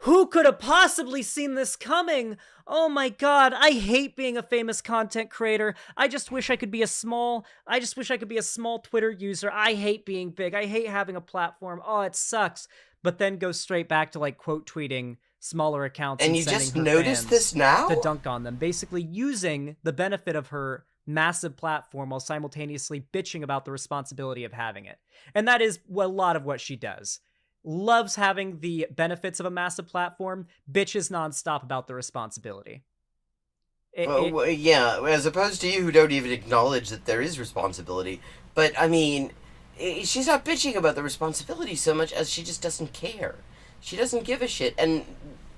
Who could have possibly seen this coming? Oh my god, I hate being a famous content creator. I just wish I could be a small Twitter user. I hate being big. I hate having a platform. Oh, it sucks. But then go straight back to like quote tweeting smaller accounts And and you sending just her noticed fans this now? to dunk on them, basically using the benefit of her massive platform while simultaneously bitching about the responsibility of having it. And that is a lot of what she does. Loves having the benefits of a massive platform, bitches nonstop about the responsibility. Yeah, as opposed to you who don't even acknowledge that there is responsibility. But, I mean, she's not bitching about the responsibility so much as she just doesn't care. She doesn't give a shit. And,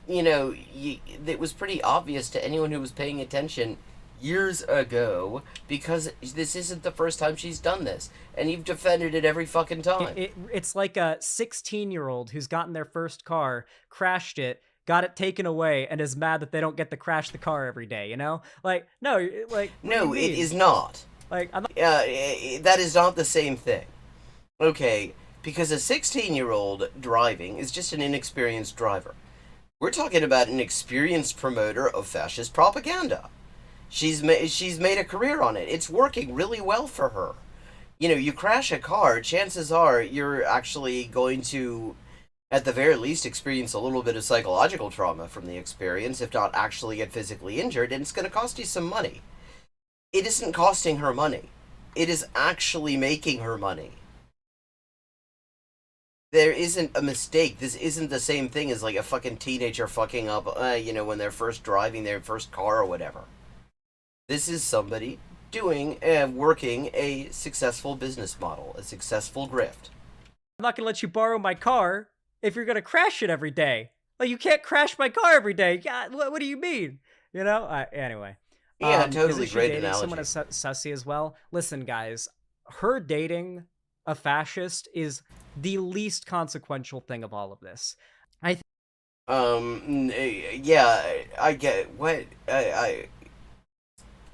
it was pretty obvious to anyone who was paying attention years ago, because this isn't the first time she's done this. And you've defended it every fucking time. It's like a 16-year-old who's gotten their first car, crashed it, got it taken away, and is mad that they don't get to crash the car every day, you know? Like, no, like, No, it is not. Like, I'm not... that is not the same thing. Okay, because a 16-year-old driving is just an inexperienced driver. We're talking about an experienced promoter of fascist propaganda. She's made a career on it. It's working really well for her. You crash a car, chances are you're actually going to, at the very least, experience a little bit of psychological trauma from the experience, if not actually get physically injured, and it's going to cost you some money. It isn't costing her money. It is actually making her money. There isn't a mistake. This isn't the same thing as like a fucking teenager fucking up, when they're first driving their first car or whatever. This is somebody doing and working a successful business model, a successful grift. I'm not gonna let you borrow my car if you're gonna crash it every day. Like, you can't crash my car every day. God, what do you mean? Anyway. Yeah, totally Isn't she great dating analogy. someone as sussy as well? Listen, guys, her dating a fascist is the least consequential thing of all of this. Yeah, I get what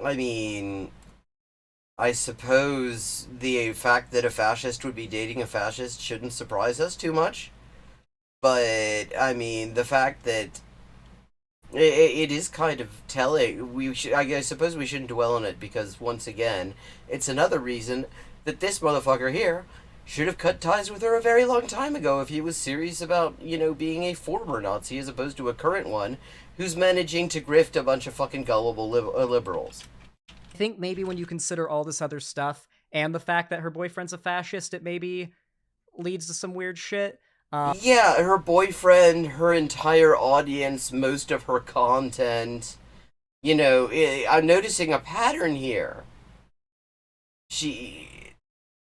I mean. I suppose the fact that a fascist would be dating a fascist shouldn't surprise us too much. But I mean, the fact that it is kind of telling. I suppose we shouldn't dwell on it, because once again, it's another reason that this motherfucker here should have cut ties with her a very long time ago if he was serious about, being a former Nazi as opposed to a current one who's managing to grift a bunch of fucking gullible liberals. I think maybe when you consider all this other stuff and the fact that her boyfriend's a fascist, it maybe leads to some weird shit. Yeah, her boyfriend, her entire audience, most of her content. I'm noticing a pattern here.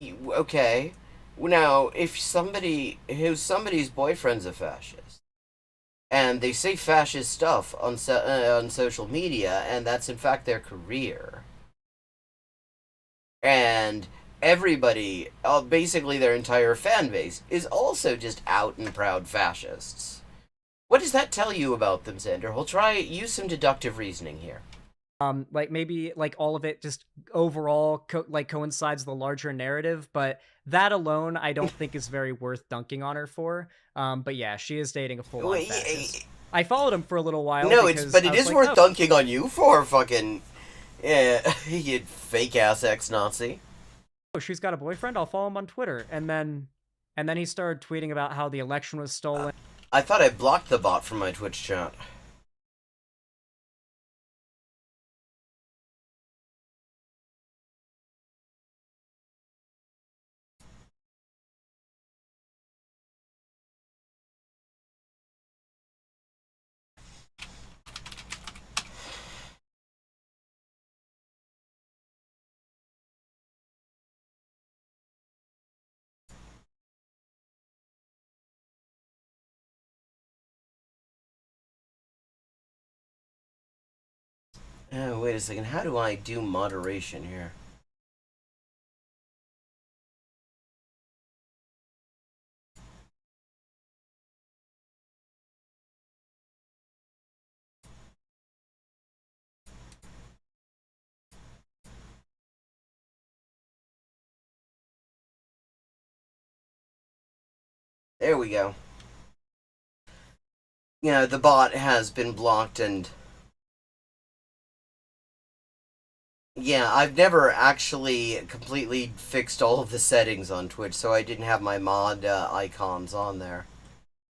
Okay. Now, if somebody's boyfriend's a fascist, and they say fascist stuff on social media, and that's in fact their career, and everybody, basically their entire fan base, is also just out and proud fascists. What does that tell you about them, Xander? We'll use some deductive reasoning here. Maybe all of it just overall coincides with the larger narrative, but that alone I don't think is very worth dunking on her for. But yeah, she is dating a full-on fascist. I followed him for a little while. No, it is worth dunking on you for, fucking, you fake ass ex-Nazi. Oh, she's got a boyfriend? I'll follow him on Twitter. And then he started tweeting about how the election was stolen. I thought I blocked the bot from my Twitch chat. Oh, wait a second. How do I do moderation here? There we go. the bot has been blocked, and yeah, I've never actually completely fixed all of the settings on Twitch, so I didn't have my mod icons on there.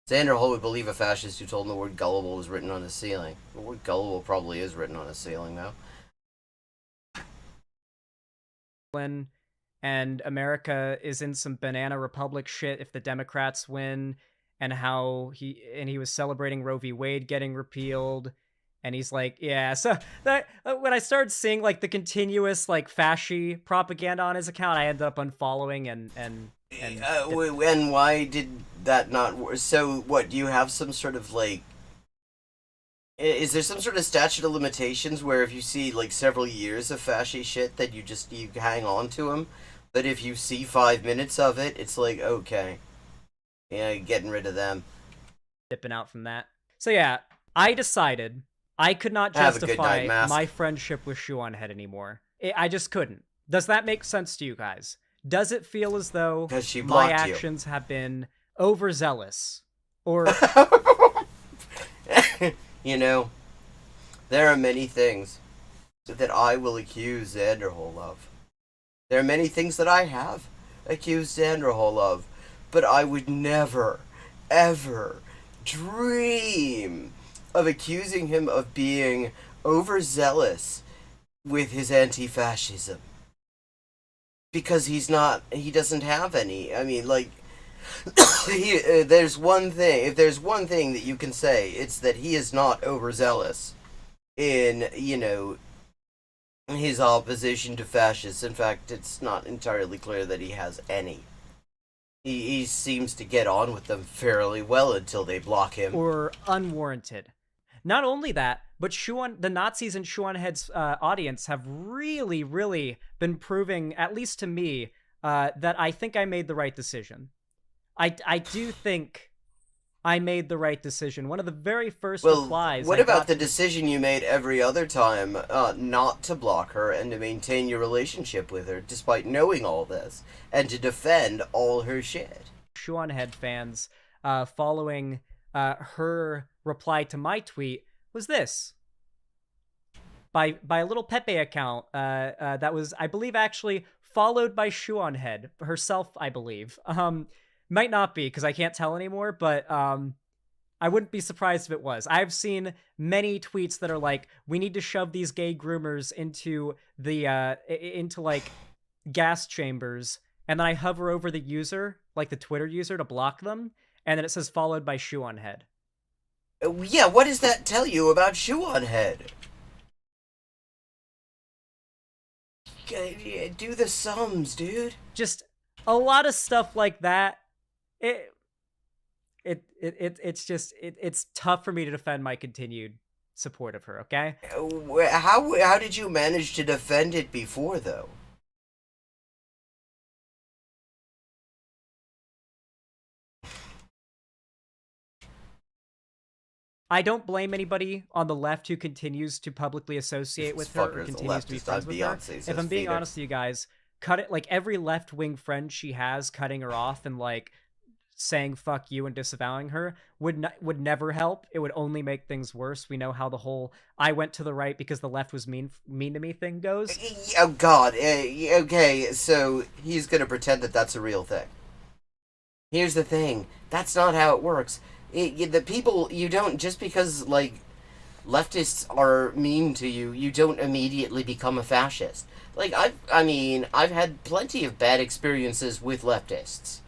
Xander Hall would believe a fascist who told him the word gullible was written on his ceiling. The word gullible probably is written on his ceiling, though. And America is in some banana republic shit if the Democrats win, and how he was celebrating Roe v. Wade getting repealed, and he's like, yeah. So that when I started seeing like the continuous like fasci propaganda on his account, I ended up unfollowing and why did that not work? So what? Do you have some sort of like? Is there some sort of statute of limitations where if you see like several years of fasci shit that you hang on to them, but if you see 5 minutes of it, it's like okay, yeah, getting rid of them. Dipping out from that. So yeah, I decided I could not justify my friendship with Shoe-on-Head anymore. I just couldn't. Does that make sense to you guys? Does it feel as though my actions have been overzealous? Or there are many things that I will accuse Xanderhole of. There are many things that I have accused Xanderhole of, but I would never, ever dream of accusing him of being overzealous with his anti-fascism. Because he doesn't have any. I mean, like, if there's one thing that you can say, it's that he is not overzealous in, his opposition to fascists. In fact, it's not entirely clear that he has any. He seems to get on with them fairly well until they block him. Or unwarranted. Not only that, but the Nazis in Shoe-on-Head's audience have really, really been proving, at least to me, that I think I made the right decision. I do think I made the right decision. One of the very first replies. What about the decision you made every other time not to block her and to maintain your relationship with her despite knowing all this and to defend all her shit? Shoe-on-Head fans following her reply to my tweet was this. By a little Pepe account that was, I believe, actually followed by Shoe-on-Head herself, I believe. Might not be, because I can't tell anymore, but I wouldn't be surprised if it was. I've seen many tweets that are like, we need to shove these gay groomers into like gas chambers, and then I hover over the user, like the Twitter user, to block them, and then it says followed by Shoe-on-Head. Yeah, what does that tell you about Shoe-on-Head? Do the sums, dude. Just a lot of stuff like that. It's tough for me to defend my continued support of her, okay? How did you manage to defend it before, though? I don't blame anybody on the left who continues to publicly associate with her or continues to be friends with her. If I'm being honest with you guys, cut it, like, every left-wing friend she has cutting her off and, like, saying fuck you and disavowing her would never help. It would only make things worse. We know how the whole I went to the right because the left was mean to me thing goes. Oh god. Okay, so he's gonna pretend that that's a real thing. Here's the thing. That's not how it works. The people, you don't, just because, like, leftists are mean to you, you don't immediately become a fascist. Like, I've had plenty of bad experiences with leftists.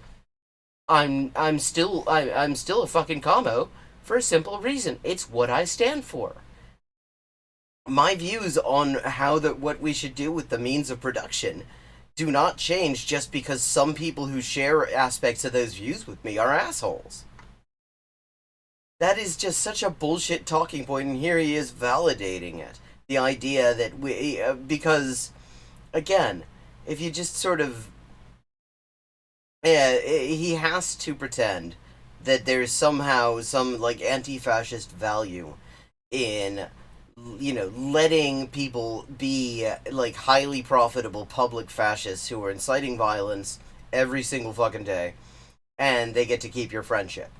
I'm still a fucking commo for a simple reason. It's what I stand for. My views on what we should do with the means of production do not change just because some people who share aspects of those views with me are assholes. That is just such a bullshit talking point, and here he is validating it. The idea that because, again, if you just sort of, he has to pretend that there's somehow some, like, anti-fascist value in, letting people be, like, highly profitable public fascists who are inciting violence every single fucking day, and they get to keep your friendship.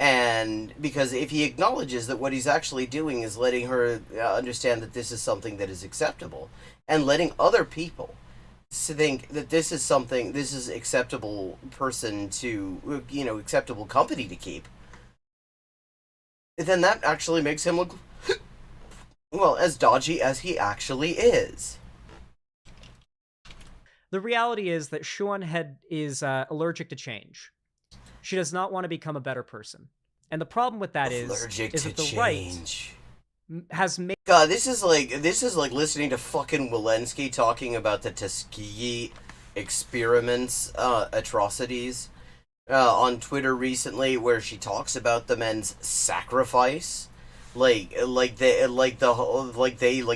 And because if he acknowledges that what he's actually doing is letting her understand that this is something that is acceptable, and letting other people think that this is acceptable person to, acceptable company to keep, then that actually makes him look, well, as dodgy as he actually is. The reality is that Shuan-Head is allergic to change. She does not want to become a better person. And the problem with that is that the right has made... God, this is like listening to fucking Walensky talking about the Tuskegee experiments, atrocities, on Twitter recently, where she talks about the men's sacrifice, they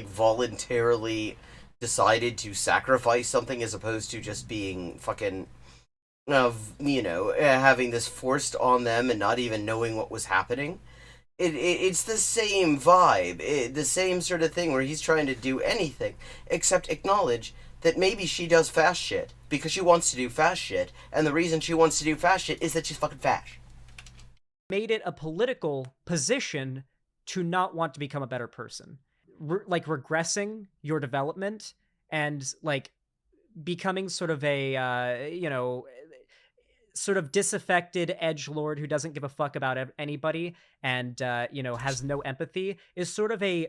voluntarily decided to sacrifice something as opposed to just being fucking, having this forced on them and not even knowing what was happening. It's the same vibe, the same sort of thing where he's trying to do anything except acknowledge that maybe she does fast shit because she wants to do fast shit, and the reason she wants to do fast shit is that she's fucking fast. Made it a political position to not want to become a better person. Regressing your development and, becoming sort of a, sort of disaffected edgelord who doesn't give a fuck about anybody and, has no empathy is sort of a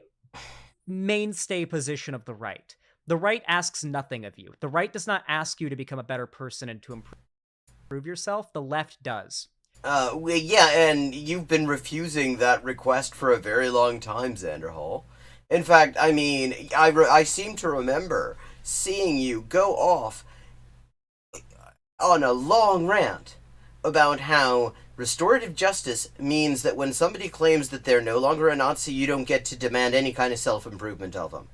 mainstay position of the right. The right asks nothing of you. The right does not ask you to become a better person and to improve yourself. The left does. Yeah, and you've been refusing that request for a very long time, Xanderhall. In fact, I mean, I seem to remember seeing you go off on a long rant about how restorative justice means that when somebody claims that they're no longer a Nazi, you don't get to demand any kind of self-improvement of them.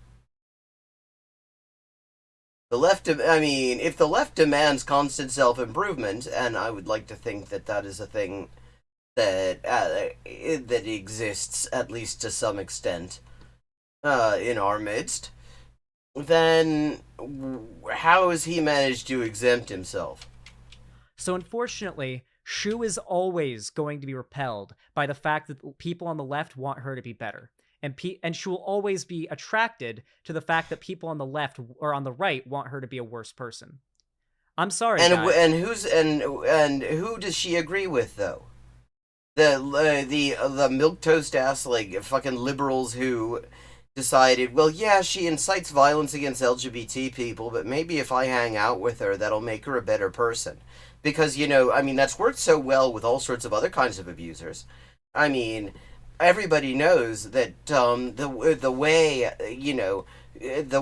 The left, if the left demands constant self-improvement, and I would like to think that that is a thing that that exists, at least to some extent, in our midst, then how has he managed to exempt himself? So unfortunately, Shu is always going to be repelled by the fact that people on the left want her to be better. And she will always be attracted to the fact that people on the left or on the right want her to be a worse person. I'm sorry, guys. And who does she agree with, though? The milquetoast ass fucking liberals who decided, well, yeah, she incites violence against LGBT people, but maybe if I hang out with her, that'll make her a better person. Because, that's worked so well with all sorts of other kinds of abusers. Everybody knows that the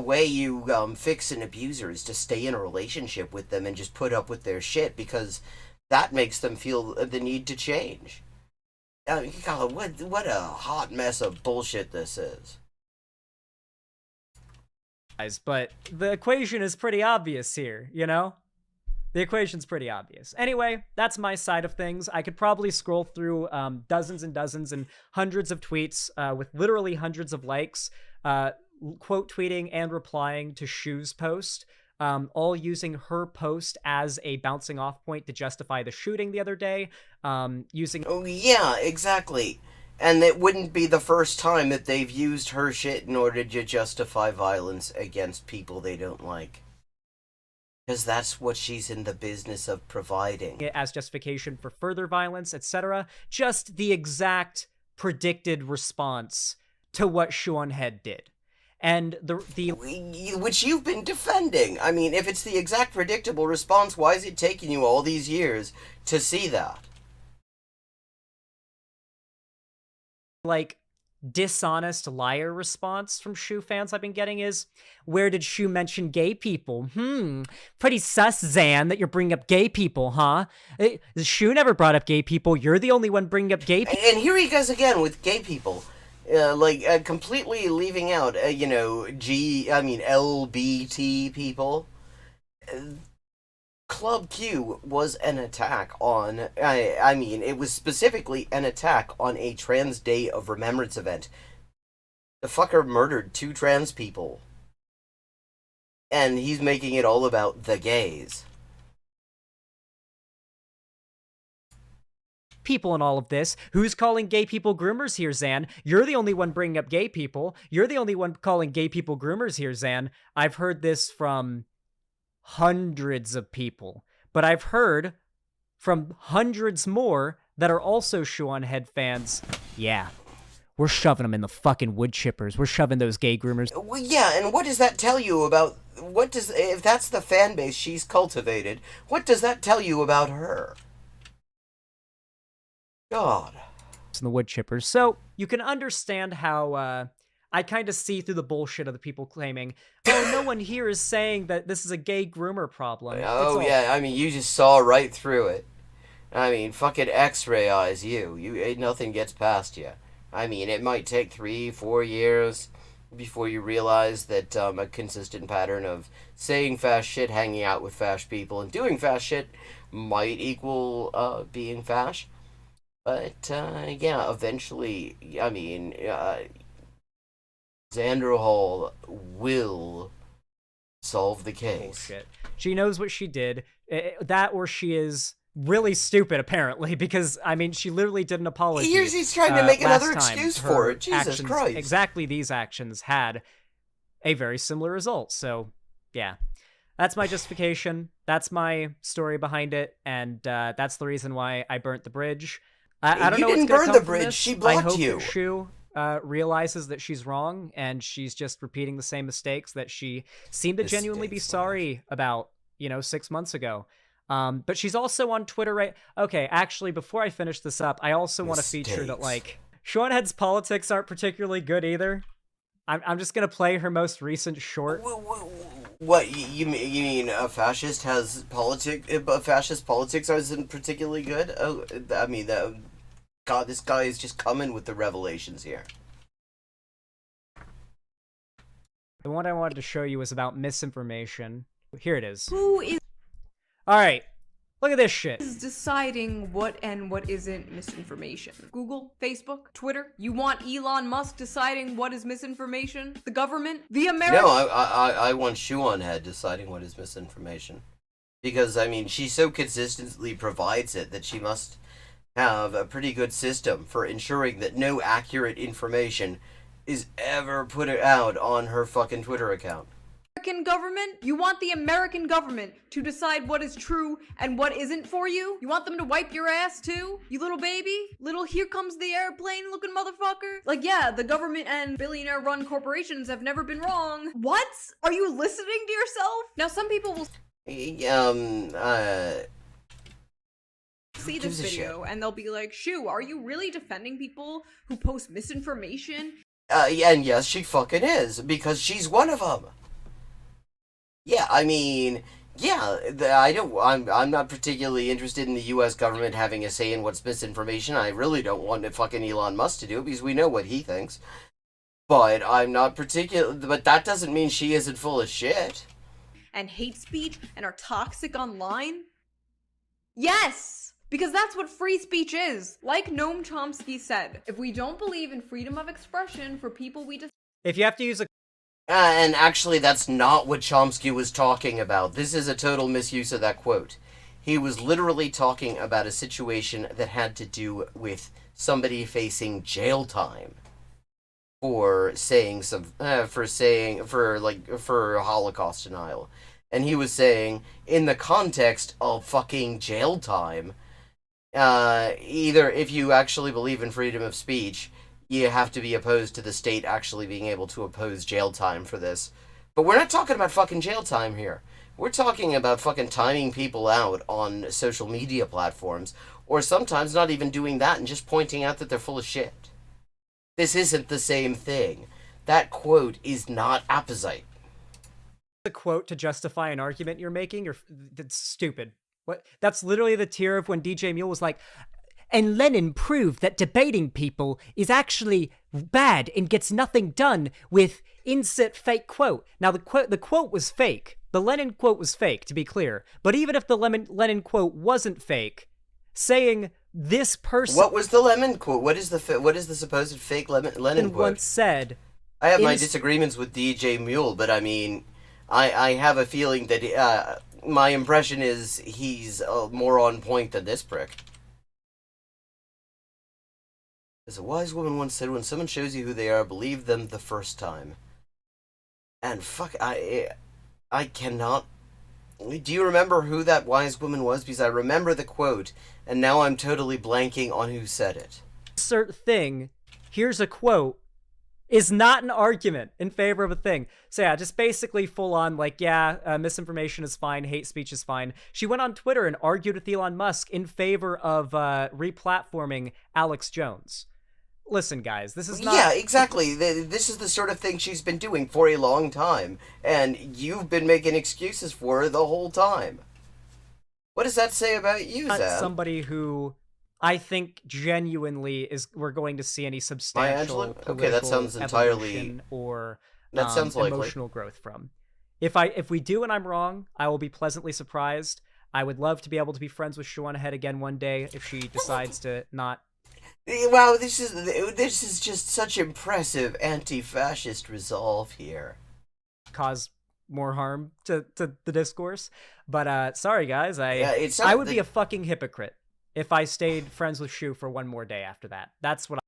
way you fix an abuser is to stay in a relationship with them and just put up with their shit, because that makes them feel the need to change. God, what a hot mess of bullshit this is. But the equation is pretty obvious here, The equation's pretty obvious. Anyway, that's my side of things. I could probably scroll through dozens and dozens and hundreds of tweets with literally hundreds of likes, quote tweeting and replying to Shu's post, all using her post as a bouncing off point to justify the shooting the other day. Oh, yeah, exactly. And it wouldn't be the first time that they've used her shit in order to justify violence against people they don't like. Because that's what she's in the business of providing. As justification for further violence, etc. Just the exact predicted response to what Shuan-Head did. And which you've been defending. If it's the exact predictable response, why is it taking you all these years to see that? Dishonest liar response from Shu fans I've been getting is, where did Shu mention gay people? Pretty sus, Zan, that you're bringing up gay people, huh? Shu never brought up gay people. You're the only one bringing up gay people. And here he goes again with gay people. Completely leaving out, LBT people. Club Q was an attack on, it was specifically an attack on a Trans Day of Remembrance event. The fucker murdered 2 trans people. And he's making it all about the gays. people in all of this. Who's calling gay people groomers here, Zan? You're the only one bringing up gay people. You're the only one calling gay people groomers here, Zan. I've heard this from hundreds of people, but I've heard from hundreds more that are also Shoe on Head fans. Yeah, we're shoving them in the fucking wood chippers. We're shoving those gay groomers. Well, yeah, and what does that tell you about... if that's the fan base she's cultivated, what does that tell you about her? God. In the wood chippers. So you can understand how I kind of see through the bullshit of the people claiming, oh, no one here is saying that this is a gay groomer problem. Oh, yeah, I mean, you just saw right through it. I mean, fucking X-ray eyes you. Nothing gets past you. I mean, it might take 3-4 years before you realize that a consistent pattern of saying fast shit, hanging out with fast people, and doing fast shit might equal being fast. But, yeah, eventually, I mean, Xander Hall will solve the case. Bullshit. She knows what she did. That or she is really stupid, apparently, because, I mean, she literally did an apology. He's trying to make another last time. excuse Her for it. Jesus actions, Christ. Exactly these actions had a very similar result. So, yeah. That's my justification. That's my story behind it. And that's the reason why I burnt the bridge. I don't know what's going to come from this. She blocked I hope you. that Shu realizes that she's wrong and she's just repeating the same mistakes that she seemed to genuinely be sorry about, 6 months ago. But she's also on Twitter, right? Okay, actually, before I finish this up, I also want to feature that, Shoe on Head's politics aren't particularly good either. I'm just going to play her most recent short. What, you mean a fascist has fascist politics isn't particularly good? Oh, I mean, God, this guy is just coming with the revelations here. The one I wanted to show you was about misinformation. Here it is. Who is All right, look at this shit. deciding what and what isn't misinformation? Google, Facebook, Twitter? You want Elon Musk deciding what is misinformation? The government? The American? No, I want Shoe on Head deciding what is misinformation. Because, I mean, she so consistently provides it that she must have a pretty good system for ensuring that no accurate information is ever put out on her fucking Twitter account. American government? You want the American government to decide what is true and what isn't for you? You want them to wipe your ass too? You little baby? Little here comes the airplane looking motherfucker? Like, yeah, the government and billionaire run corporations have never been wrong. What? Are you listening to yourself? Now some people will see this video and they'll be like, Shoo, are you really defending people who post misinformation? And yes, she fucking is, because she's one of them. Yeah, I mean, yeah, I'm not particularly interested in the U.S. government having a say in what's misinformation. I really don't want fucking Elon Musk to do it, because we know what he thinks. But I'm not but that doesn't mean she isn't full of shit. And hate speech and are toxic online? Yes! Because that's what free speech is. Like Noam Chomsky said, if we don't believe in freedom of expression for people we If you have to use a And actually, that's not what Chomsky was talking about. This is a total misuse of that quote. He was literally talking about a situation that had to do with somebody facing jail time for saying for Holocaust denial. And he was saying, in the context of fucking jail time, either if you actually believe in freedom of speech, you have to be opposed to the state actually being able to oppose jail time for this. But we're not talking about fucking jail time here. We're talking about fucking timing people out on social media platforms, or sometimes not even doing that and just pointing out that they're full of shit. This isn't the same thing. That quote is not apposite. quote to justify an argument you're making, that's stupid. What? That's literally the tier of when DJ Mule was like, and Lenin proved that debating people is actually bad and gets nothing done with insert fake quote. Now the quote was fake. The Lenin quote was fake, to be clear. But even if the Lenin quote wasn't fake, saying this person... What was the Lenin quote? What is the supposed fake Lenin quote? Once said... I have my disagreements with DJ Mule, but I mean, I have a feeling that my impression is he's more on point than this prick. As a wise woman once said, when someone shows you who they are, believe them the first time. And fuck, I cannot... Do you remember who that wise woman was? Because I remember the quote, and now I'm totally blanking on who said it. Insert thing, here's a quote, is not an argument in favor of a thing. So yeah, just basically full on like, yeah, misinformation is fine, hate speech is fine. She went on Twitter and argued with Elon Musk in favor of replatforming Alex Jones. Listen, guys, this is not... Yeah, exactly. This is the sort of thing she's been doing for a long time, and you've been making excuses for her the whole time. What does that say about you, Zan? Somebody who I think genuinely we're going to see any substantial okay, that sounds entirely or that sounds likely. Emotional growth from. If we do and I'm wrong, I will be pleasantly surprised. I would love to be able to be friends with Shawana Head again one day if she decides to not. Wow, this is just such impressive anti-fascist resolve here. Cause more harm to the discourse, but sorry guys, I would be a fucking hypocrite if I stayed friends with Shu for one more day after that. That's what.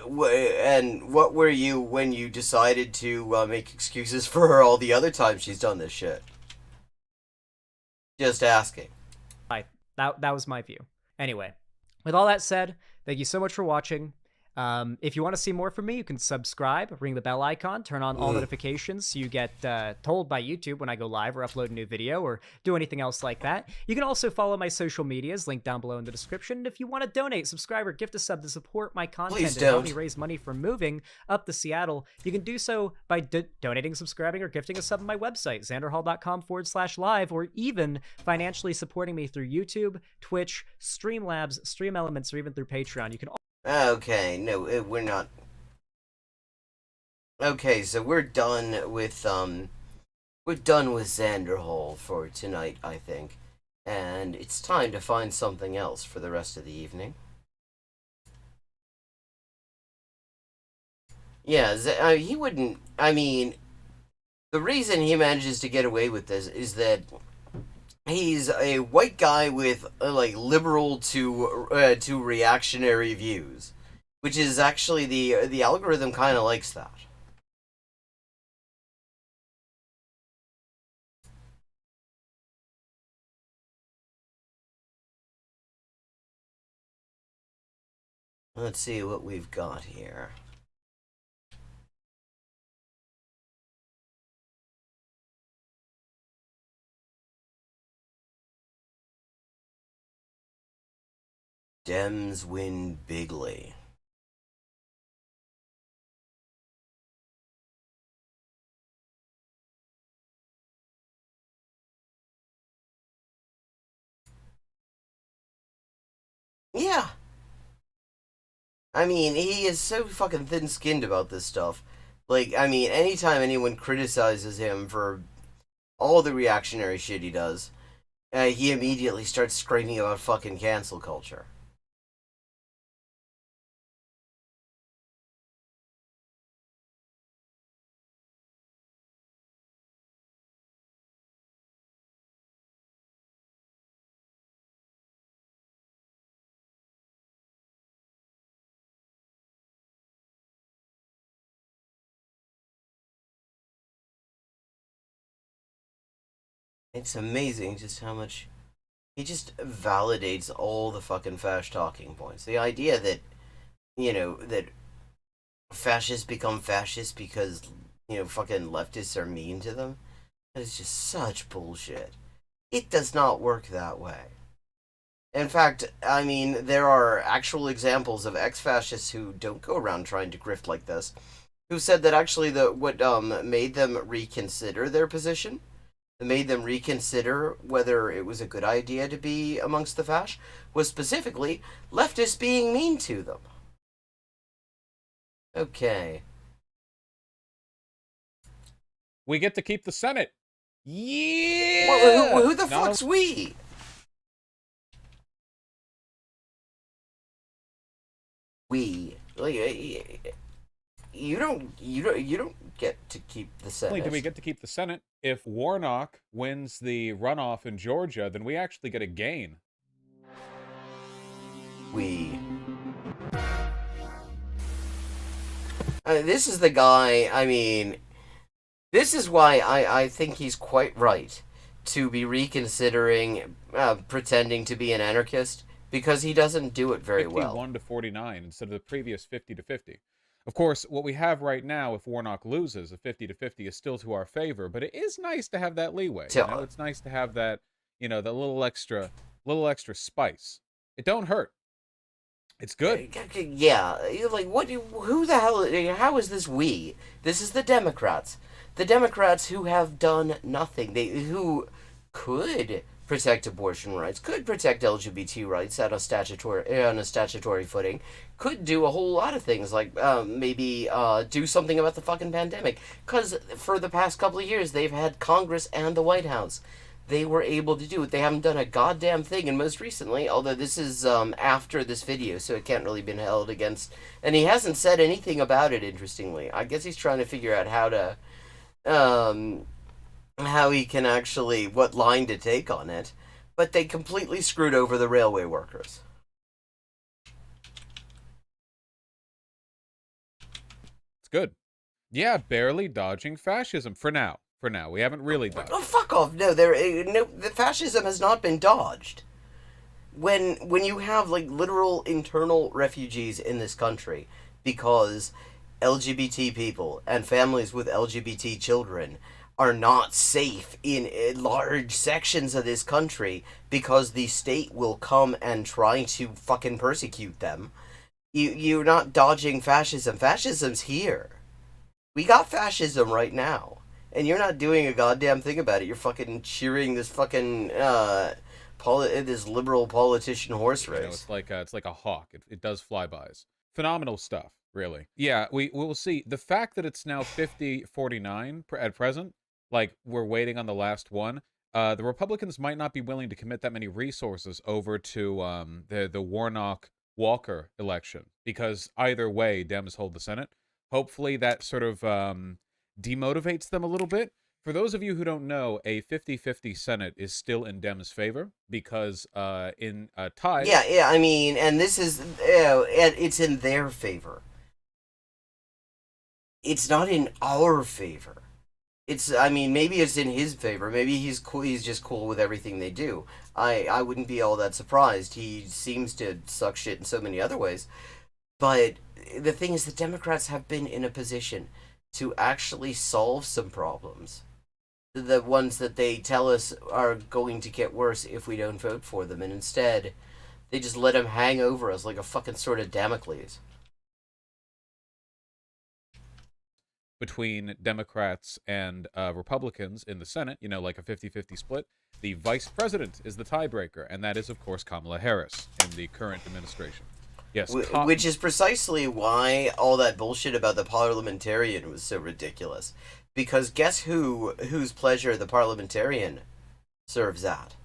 And what were you when you decided to make excuses for her all the other times she's done this shit? Just asking. That was my view. Anyway, with all that said, thank you so much for watching. If you want to see more from me, you can subscribe, ring the bell icon, turn on all notifications so you get told by YouTube when I go live or upload a new video or do anything else like that. You can also follow my social medias, linked down below in the description. And if you want to donate, subscribe, or gift a sub to support my content and help me raise money for moving up to Seattle, you can do so by donating, subscribing, or gifting a sub on my website, xanderhall.com/live, or even financially supporting me through YouTube, Twitch, Streamlabs, Stream Elements, or even through Patreon. You can Okay, no, we're not. Okay, so we're done with Xander Hall for tonight, I think. And it's time to find something else for the rest of the evening. Yeah, he wouldn't, I mean, the reason he manages to get away with this is that he's a white guy with like liberal to reactionary views, which is actually the algorithm kind of likes that. Let's see what we've got here. Dems win bigly. Yeah. I mean, he is so fucking thin-skinned about this stuff. Like, I mean, anytime anyone criticizes him for all the reactionary shit he does, he immediately starts screaming about fucking cancel culture. It's amazing just how much he just validates all the fucking fash talking points. The idea that, that fascists become fascists because, fucking leftists are mean to them, that is just such bullshit. It does not work that way. In fact, I mean, there are actual examples of ex-fascists who don't go around trying to grift like this, who said that actually what made them reconsider their position, made them reconsider whether it was a good idea to be amongst the fash, was specifically leftists being mean to them. Okay. We get to keep the Senate. Yeah! Who the fuck's we? We. Like, you don't get to keep the Senate. Not only do we get to keep the Senate, if Warnock wins the runoff in Georgia, then we actually get a gain. We. This is the guy, I mean, this is why I think he's quite right to be reconsidering pretending to be an anarchist, because he doesn't do it very 51 well. to 49 instead of the previous 50 to 50. Of course, what we have right now, if Warnock loses, a 50 to 50 is still to our favor, but it is nice to have that leeway. You know, it's nice to have that, you know, the little extra spice. It don't hurt. It's good. Yeah, like what? Who the hell? How is this we? This is the Democrats. The Democrats who have done nothing. Who could protect abortion rights, could protect LGBT rights on a statutory footing, could do a whole lot of things like maybe do something about the fucking pandemic. Because for the past couple of years they've had Congress and the White House. They were able to do it. They haven't done a goddamn thing, and most recently, although this is after this video, so it can't really been held against, and he hasn't said anything about it, interestingly. I guess he's trying to figure out how he can actually, what line to take on it, but they completely screwed over the railway workers. It's good. Yeah, barely dodging fascism for now. For now, we haven't really dodged. Oh, fuck off! No, the fascism has not been dodged. When you have like literal internal refugees in this country because LGBT people and families with LGBT children are not safe in large sections of this country because the state will come and try to fucking persecute them. You're not dodging fascism. Fascism's here. We got fascism right now. And you're not doing a goddamn thing about it. You're fucking cheering this fucking this liberal politician horse race. You know, it's like a hawk. It does flybys. Phenomenal stuff, really. Yeah, we'll see. The fact that it's now 50-49 at present, like we're waiting on the last one. The Republicans might not be willing to commit that many resources over to the Warnock Walker election, because either way, Dems hold the Senate. Hopefully that sort of demotivates them a little bit. For those of you who don't know, a 50-50 Senate is still in Dems' favor because in a tie... Yeah, I mean, and this is... it's in their favor. It's not in our favor. I mean, maybe it's in his favor. Maybe he's cool. He's just cool with everything they do. I wouldn't be all that surprised. He seems to suck shit in so many other ways. But the thing is, the Democrats have been in a position to actually solve some problems. The ones that they tell us are going to get worse if we don't vote for them, and instead, they just let them hang over us like a fucking sword of Damocles. Between Democrats and Republicans in the Senate, you know, like a 50-50 split, the vice president is the tiebreaker, and that is, of course, Kamala Harris in the current administration. Yes, which is precisely why all that bullshit about the parliamentarian was so ridiculous. Because guess whose pleasure the parliamentarian serves at?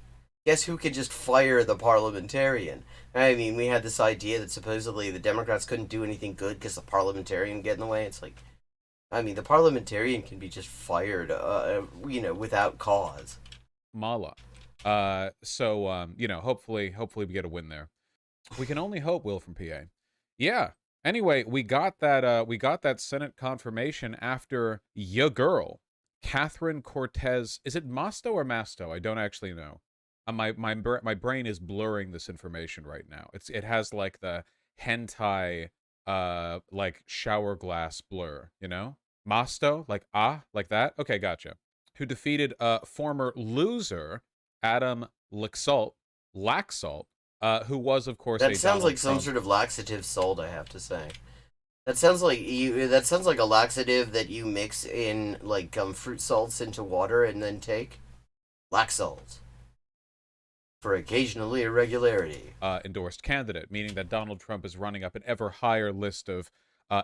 Guess who could just fire the parliamentarian? I mean, we had this idea that supposedly the Democrats couldn't do anything good because the parliamentarian get in the way. It's like, I mean, the parliamentarian can be just fired, you know, without cause. Mala. You know, hopefully we get a win there. We can only hope, Will from PA. Yeah. Anyway, we got that Senate confirmation after ya girl, Catherine Cortez. Is it Masto or Masto? I don't actually know. My brain is blurring this information right now. It has like the hentai like shower glass blur, you know? Masto, like like that. Okay, gotcha. Who defeated former loser Adam Laxalt, who was, of course, that sounds like some sort of laxative salt, I have to say. That sounds like a laxative that you mix in like fruit salts into water and then take. Laxalt. For occasionally irregularity. Endorsed candidate, meaning that Donald Trump is running up an ever higher list of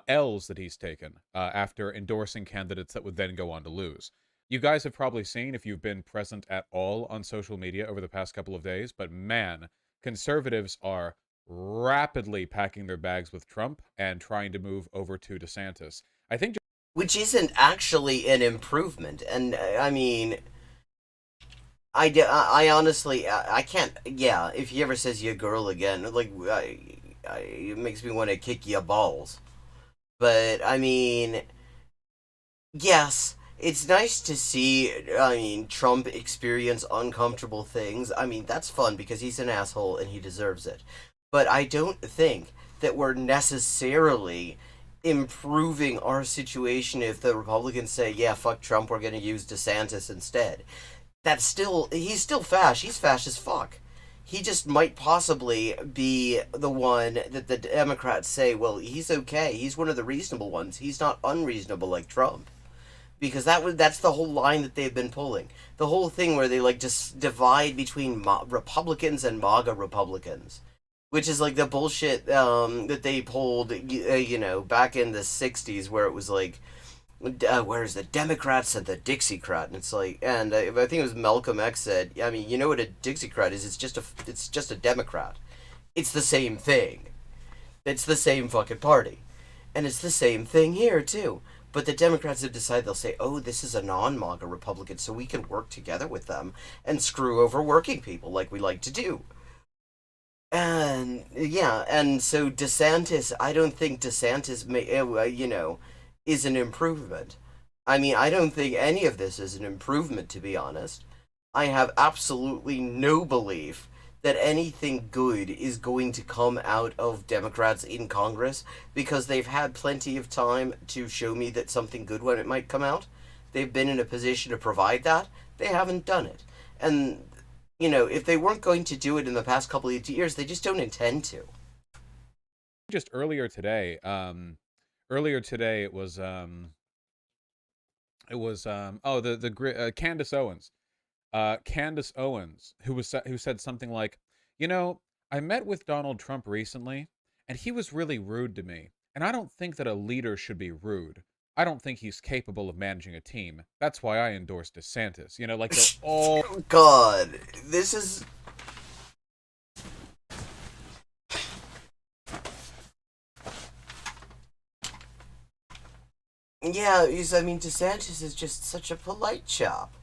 L's that he's taken after endorsing candidates that would then go on to lose. You guys have probably seen, if you've been present at all on social media over the past couple of days, but man, conservatives are rapidly packing their bags with Trump and trying to move over to DeSantis. I think... Which isn't actually an improvement. And, I mean... I honestly, I can't... Yeah, if he ever says "ya girl" again, like, it makes me want to kick ya balls. But I mean, yes, it's nice to see, I mean, Trump experience uncomfortable things. I mean, that's fun because he's an asshole and he deserves it. But I don't think that we're necessarily improving our situation if the Republicans say, yeah, fuck Trump, we're going to use DeSantis instead. He's still fash. He's fash as fuck. He just might possibly be the one that the Democrats say, well, he's okay. He's one of the reasonable ones. He's not unreasonable like Trump, because that's the whole line that they've been pulling. The whole thing where they like just divide between Republicans and MAGA Republicans, which is like the bullshit that they pulled, back in the '60s, where it was like, where's the Democrats and the Dixiecrat, and it's like, and I think it was Malcolm X said, I mean, you know what a Dixiecrat is? It's just a Democrat. It's the same thing. It's the same fucking party. And it's the same thing here, too. But the Democrats have decided they'll say, oh, this is a non-MAGA Republican, so we can work together with them and screw over working people like we like to do. And, yeah, and so DeSantis, I don't think DeSantis, is an improvement. I mean, I don't think any of this is an improvement, to be honest. I have absolutely no belief that anything good is going to come out of Democrats in Congress, because they've had plenty of time to show me that something good when it might come out. They've been in a position to provide that. They haven't done it. And, if they weren't going to do it in the past couple of years, they just don't intend to. Just earlier today, it was Candace Owens. Candace Owens, who said something like, I met with Donald Trump recently, and he was really rude to me. And I don't think that a leader should be rude. I don't think he's capable of managing a team. That's why I endorse DeSantis. Like they're all God, this is. Yeah, DeSantis is just such a polite chap.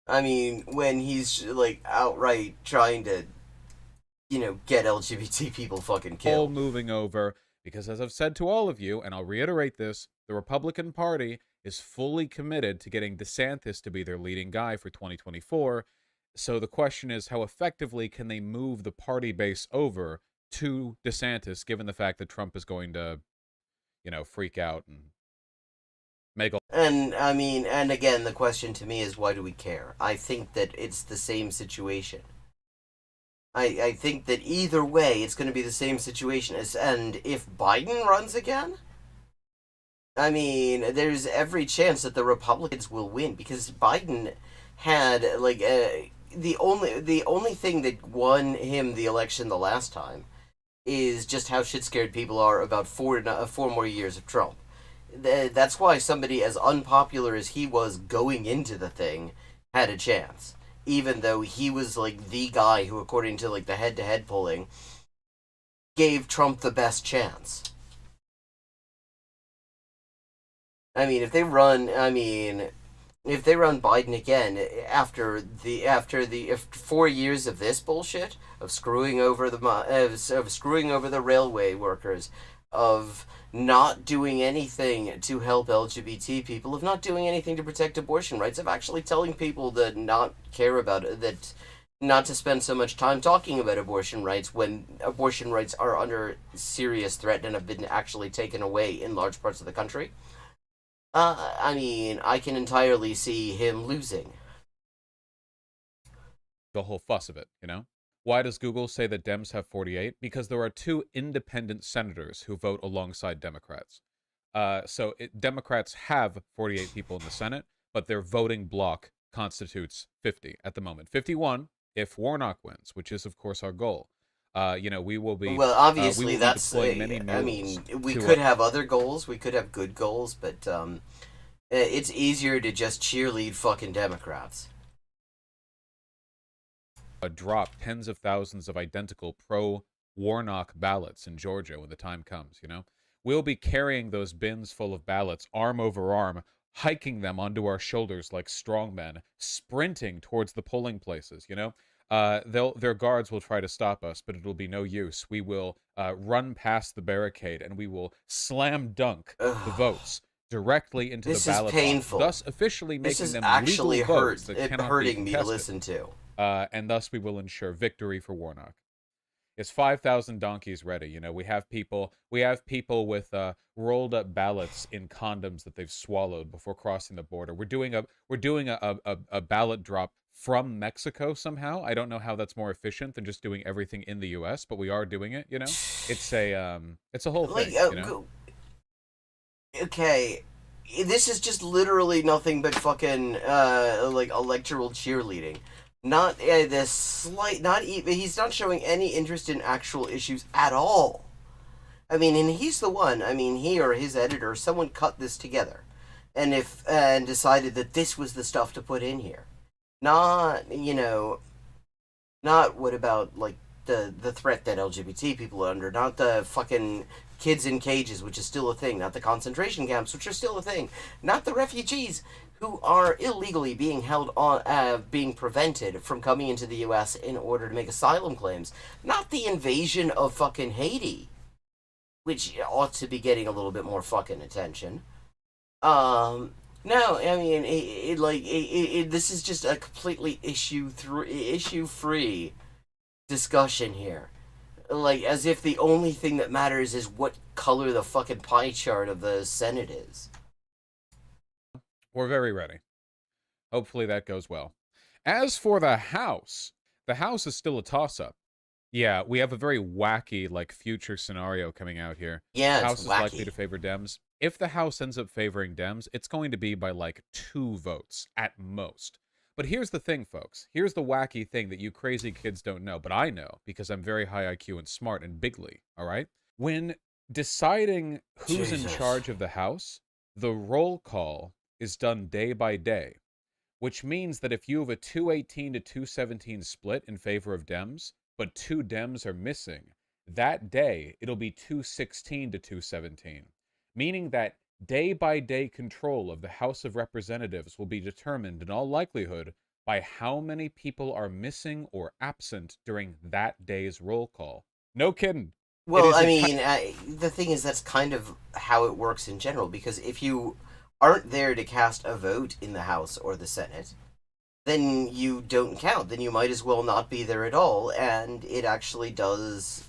I mean, when he's, like, outright trying to, get LGBT people fucking all killed. moving over, because as I've said to all of you, and I'll reiterate this, the Republican Party is fully committed to getting DeSantis to be their leading guy for 2024. So the question is, how effectively can they move the party base over to DeSantis, given the fact that Trump is going to, freak out and make all... And, and again, the question to me is, why do we care? I think that it's the same situation. I think that either way, it's going to be the same situation. And if Biden runs again, I mean, there's every chance that the Republicans will win, because Biden had, like, the only thing that won him the election the last time is just how shit scared people are about 4 more years of Trump. That's why somebody as unpopular as he was going into the thing had a chance, even though he was like the guy who, according to like the head-to-head polling, gave Trump the best chance. If they run Biden again after 4 years of this bullshit, of screwing over the railway workers, of not doing anything to help LGBT people, of not doing anything to protect abortion rights, of actually telling people to not care about it, that not to spend so much time talking about abortion rights when abortion rights are under serious threat and have been actually taken away in large parts of the country. I can entirely see him losing. The whole fuss of it, Why does Google say that Dems have 48? Because there are 2 independent senators who vote alongside Democrats. Democrats have 48 people in the Senate, but their voting bloc constitutes 50 at the moment. 51 if Warnock wins, which is, of course, our goal. We will be... Well, obviously, that's... many we could have other goals. We could have good goals, but it's easier to just cheerlead fucking Democrats. Drop tens of thousands of identical pro-Warnock ballots in Georgia when the time comes, We'll be carrying those bins full of ballots arm over arm, hiking them onto our shoulders like strongmen, sprinting towards the polling places, their guards will try to stop us, but it'll be no use. We will run past the barricade, and we will slam dunk the Ugh. votes directly into This the is ballot painful. box, thus officially This making is them actually legal votes that cannot be hurting me to contested. listen to. And thus we will ensure victory for Warnock. It's 5,000 donkeys ready. You know, we have people with rolled up ballots in condoms that they've swallowed before crossing the border. We're doing a ballot drop from Mexico somehow. I don't know how that's more efficient than just doing everything in the U.S., but we are doing it. You know, it's a whole thing. You know? Okay, this is just literally nothing but fucking like electoral cheerleading. Not this slight, not even, he's not showing any interest in actual issues at all. I mean, and he's the one, I mean, he or his editor, someone cut this together and decided that this was the stuff to put in here. Not, you know, not what about, like, the threat that LGBT people are under, not the fucking kids in cages, which is still a thing, not the concentration camps, which are still a thing, not the refugees who are illegally being held on, being prevented from coming into the U.S. in order to make asylum claims, not the invasion of fucking Haiti, which ought to be getting a little bit more fucking attention. No, I mean, this is just a completely issue-free discussion here. Like, as if the only thing that matters is what color the fucking pie chart of the Senate is. We're very ready. Hopefully that goes well. As for the House is still a toss-up. Yeah, we have a very wacky, like, future scenario coming out here. Yeah, The it's House is wacky. likely to favor Dems. If the House ends up favoring Dems, it's going to be by, like, 2 votes at most. But here's the thing, folks. Here's the wacky thing that you crazy kids don't know, but I know, because I'm very high IQ and smart and bigly, all right? When deciding who's in Jesus. charge of the House, the roll call is done day by day, which means that if you have a 218 to 217 split in favor of Dems, but 2 Dems are missing, that day it'll be 216 to 217, meaning that day-by-day control of the House of Representatives will be determined in all likelihood by how many people are missing or absent during that day's roll call. No kidding. Well, I mean, the thing is, that's kind of how it works in general, because if you aren't there to cast a vote in the House or the Senate, then you don't count. Then you might as well not be there at all, and it actually does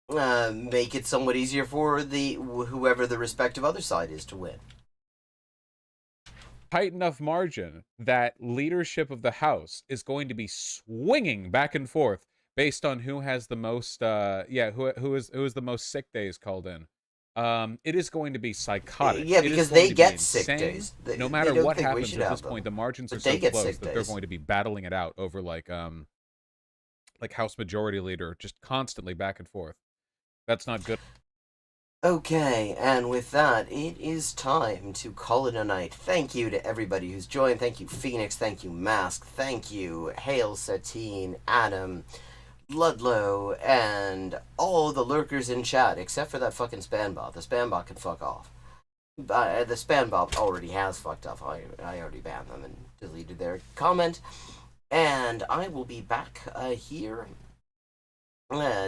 make it somewhat easier for whoever the respective other side is to win. Tight enough margin that leadership of the House is going to be swinging back and forth based on who has the most who is the most sick days called in. It is going to be psychotic. Yeah, It is because going they to be get sick insane. days. No matter don't what think we happens should at have this point, them. the margins But are so they get close sick that they're days. going to be battling it out over like House Majority Leader, just constantly back and forth. That's not good. Okay, and with that, it is time to call it a night. Thank you to everybody who's joined. Thank you, Phoenix. Thank you, Mask. Thank you, Hail Satine, Adam, Ludlow, and all the lurkers in chat, except for that fucking spam bot. The spam bot can fuck off. The spam bot already has fucked off. I already banned them and deleted their comment. And I will be back here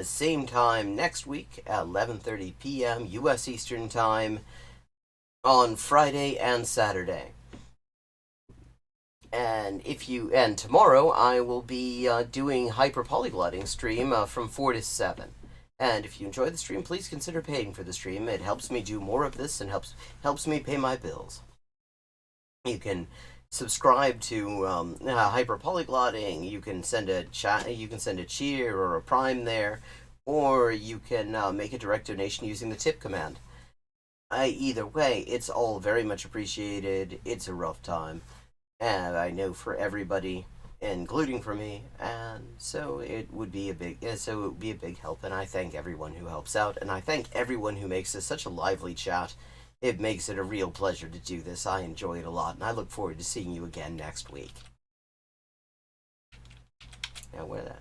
same time next week at 11:30 p.m. U.S. Eastern Time on Friday and Saturday. And tomorrow I will be doing hyperpolyglotting stream from 4 to 7. And if you enjoy the stream, please consider paying for the stream. It helps me do more of this and helps me pay my bills. You can subscribe to hyperpolyglotting. You can send a chat. You can send a cheer or a prime there, or you can make a direct donation using the tip command. Either way, it's all very much appreciated. It's a rough time, and I know for everybody, including for me, and so it would be a big help. And I thank everyone who helps out, and I thank everyone who makes this such a lively chat. It makes it a real pleasure to do this. I enjoy it a lot, and I look forward to seeing you again next week. Now, where that?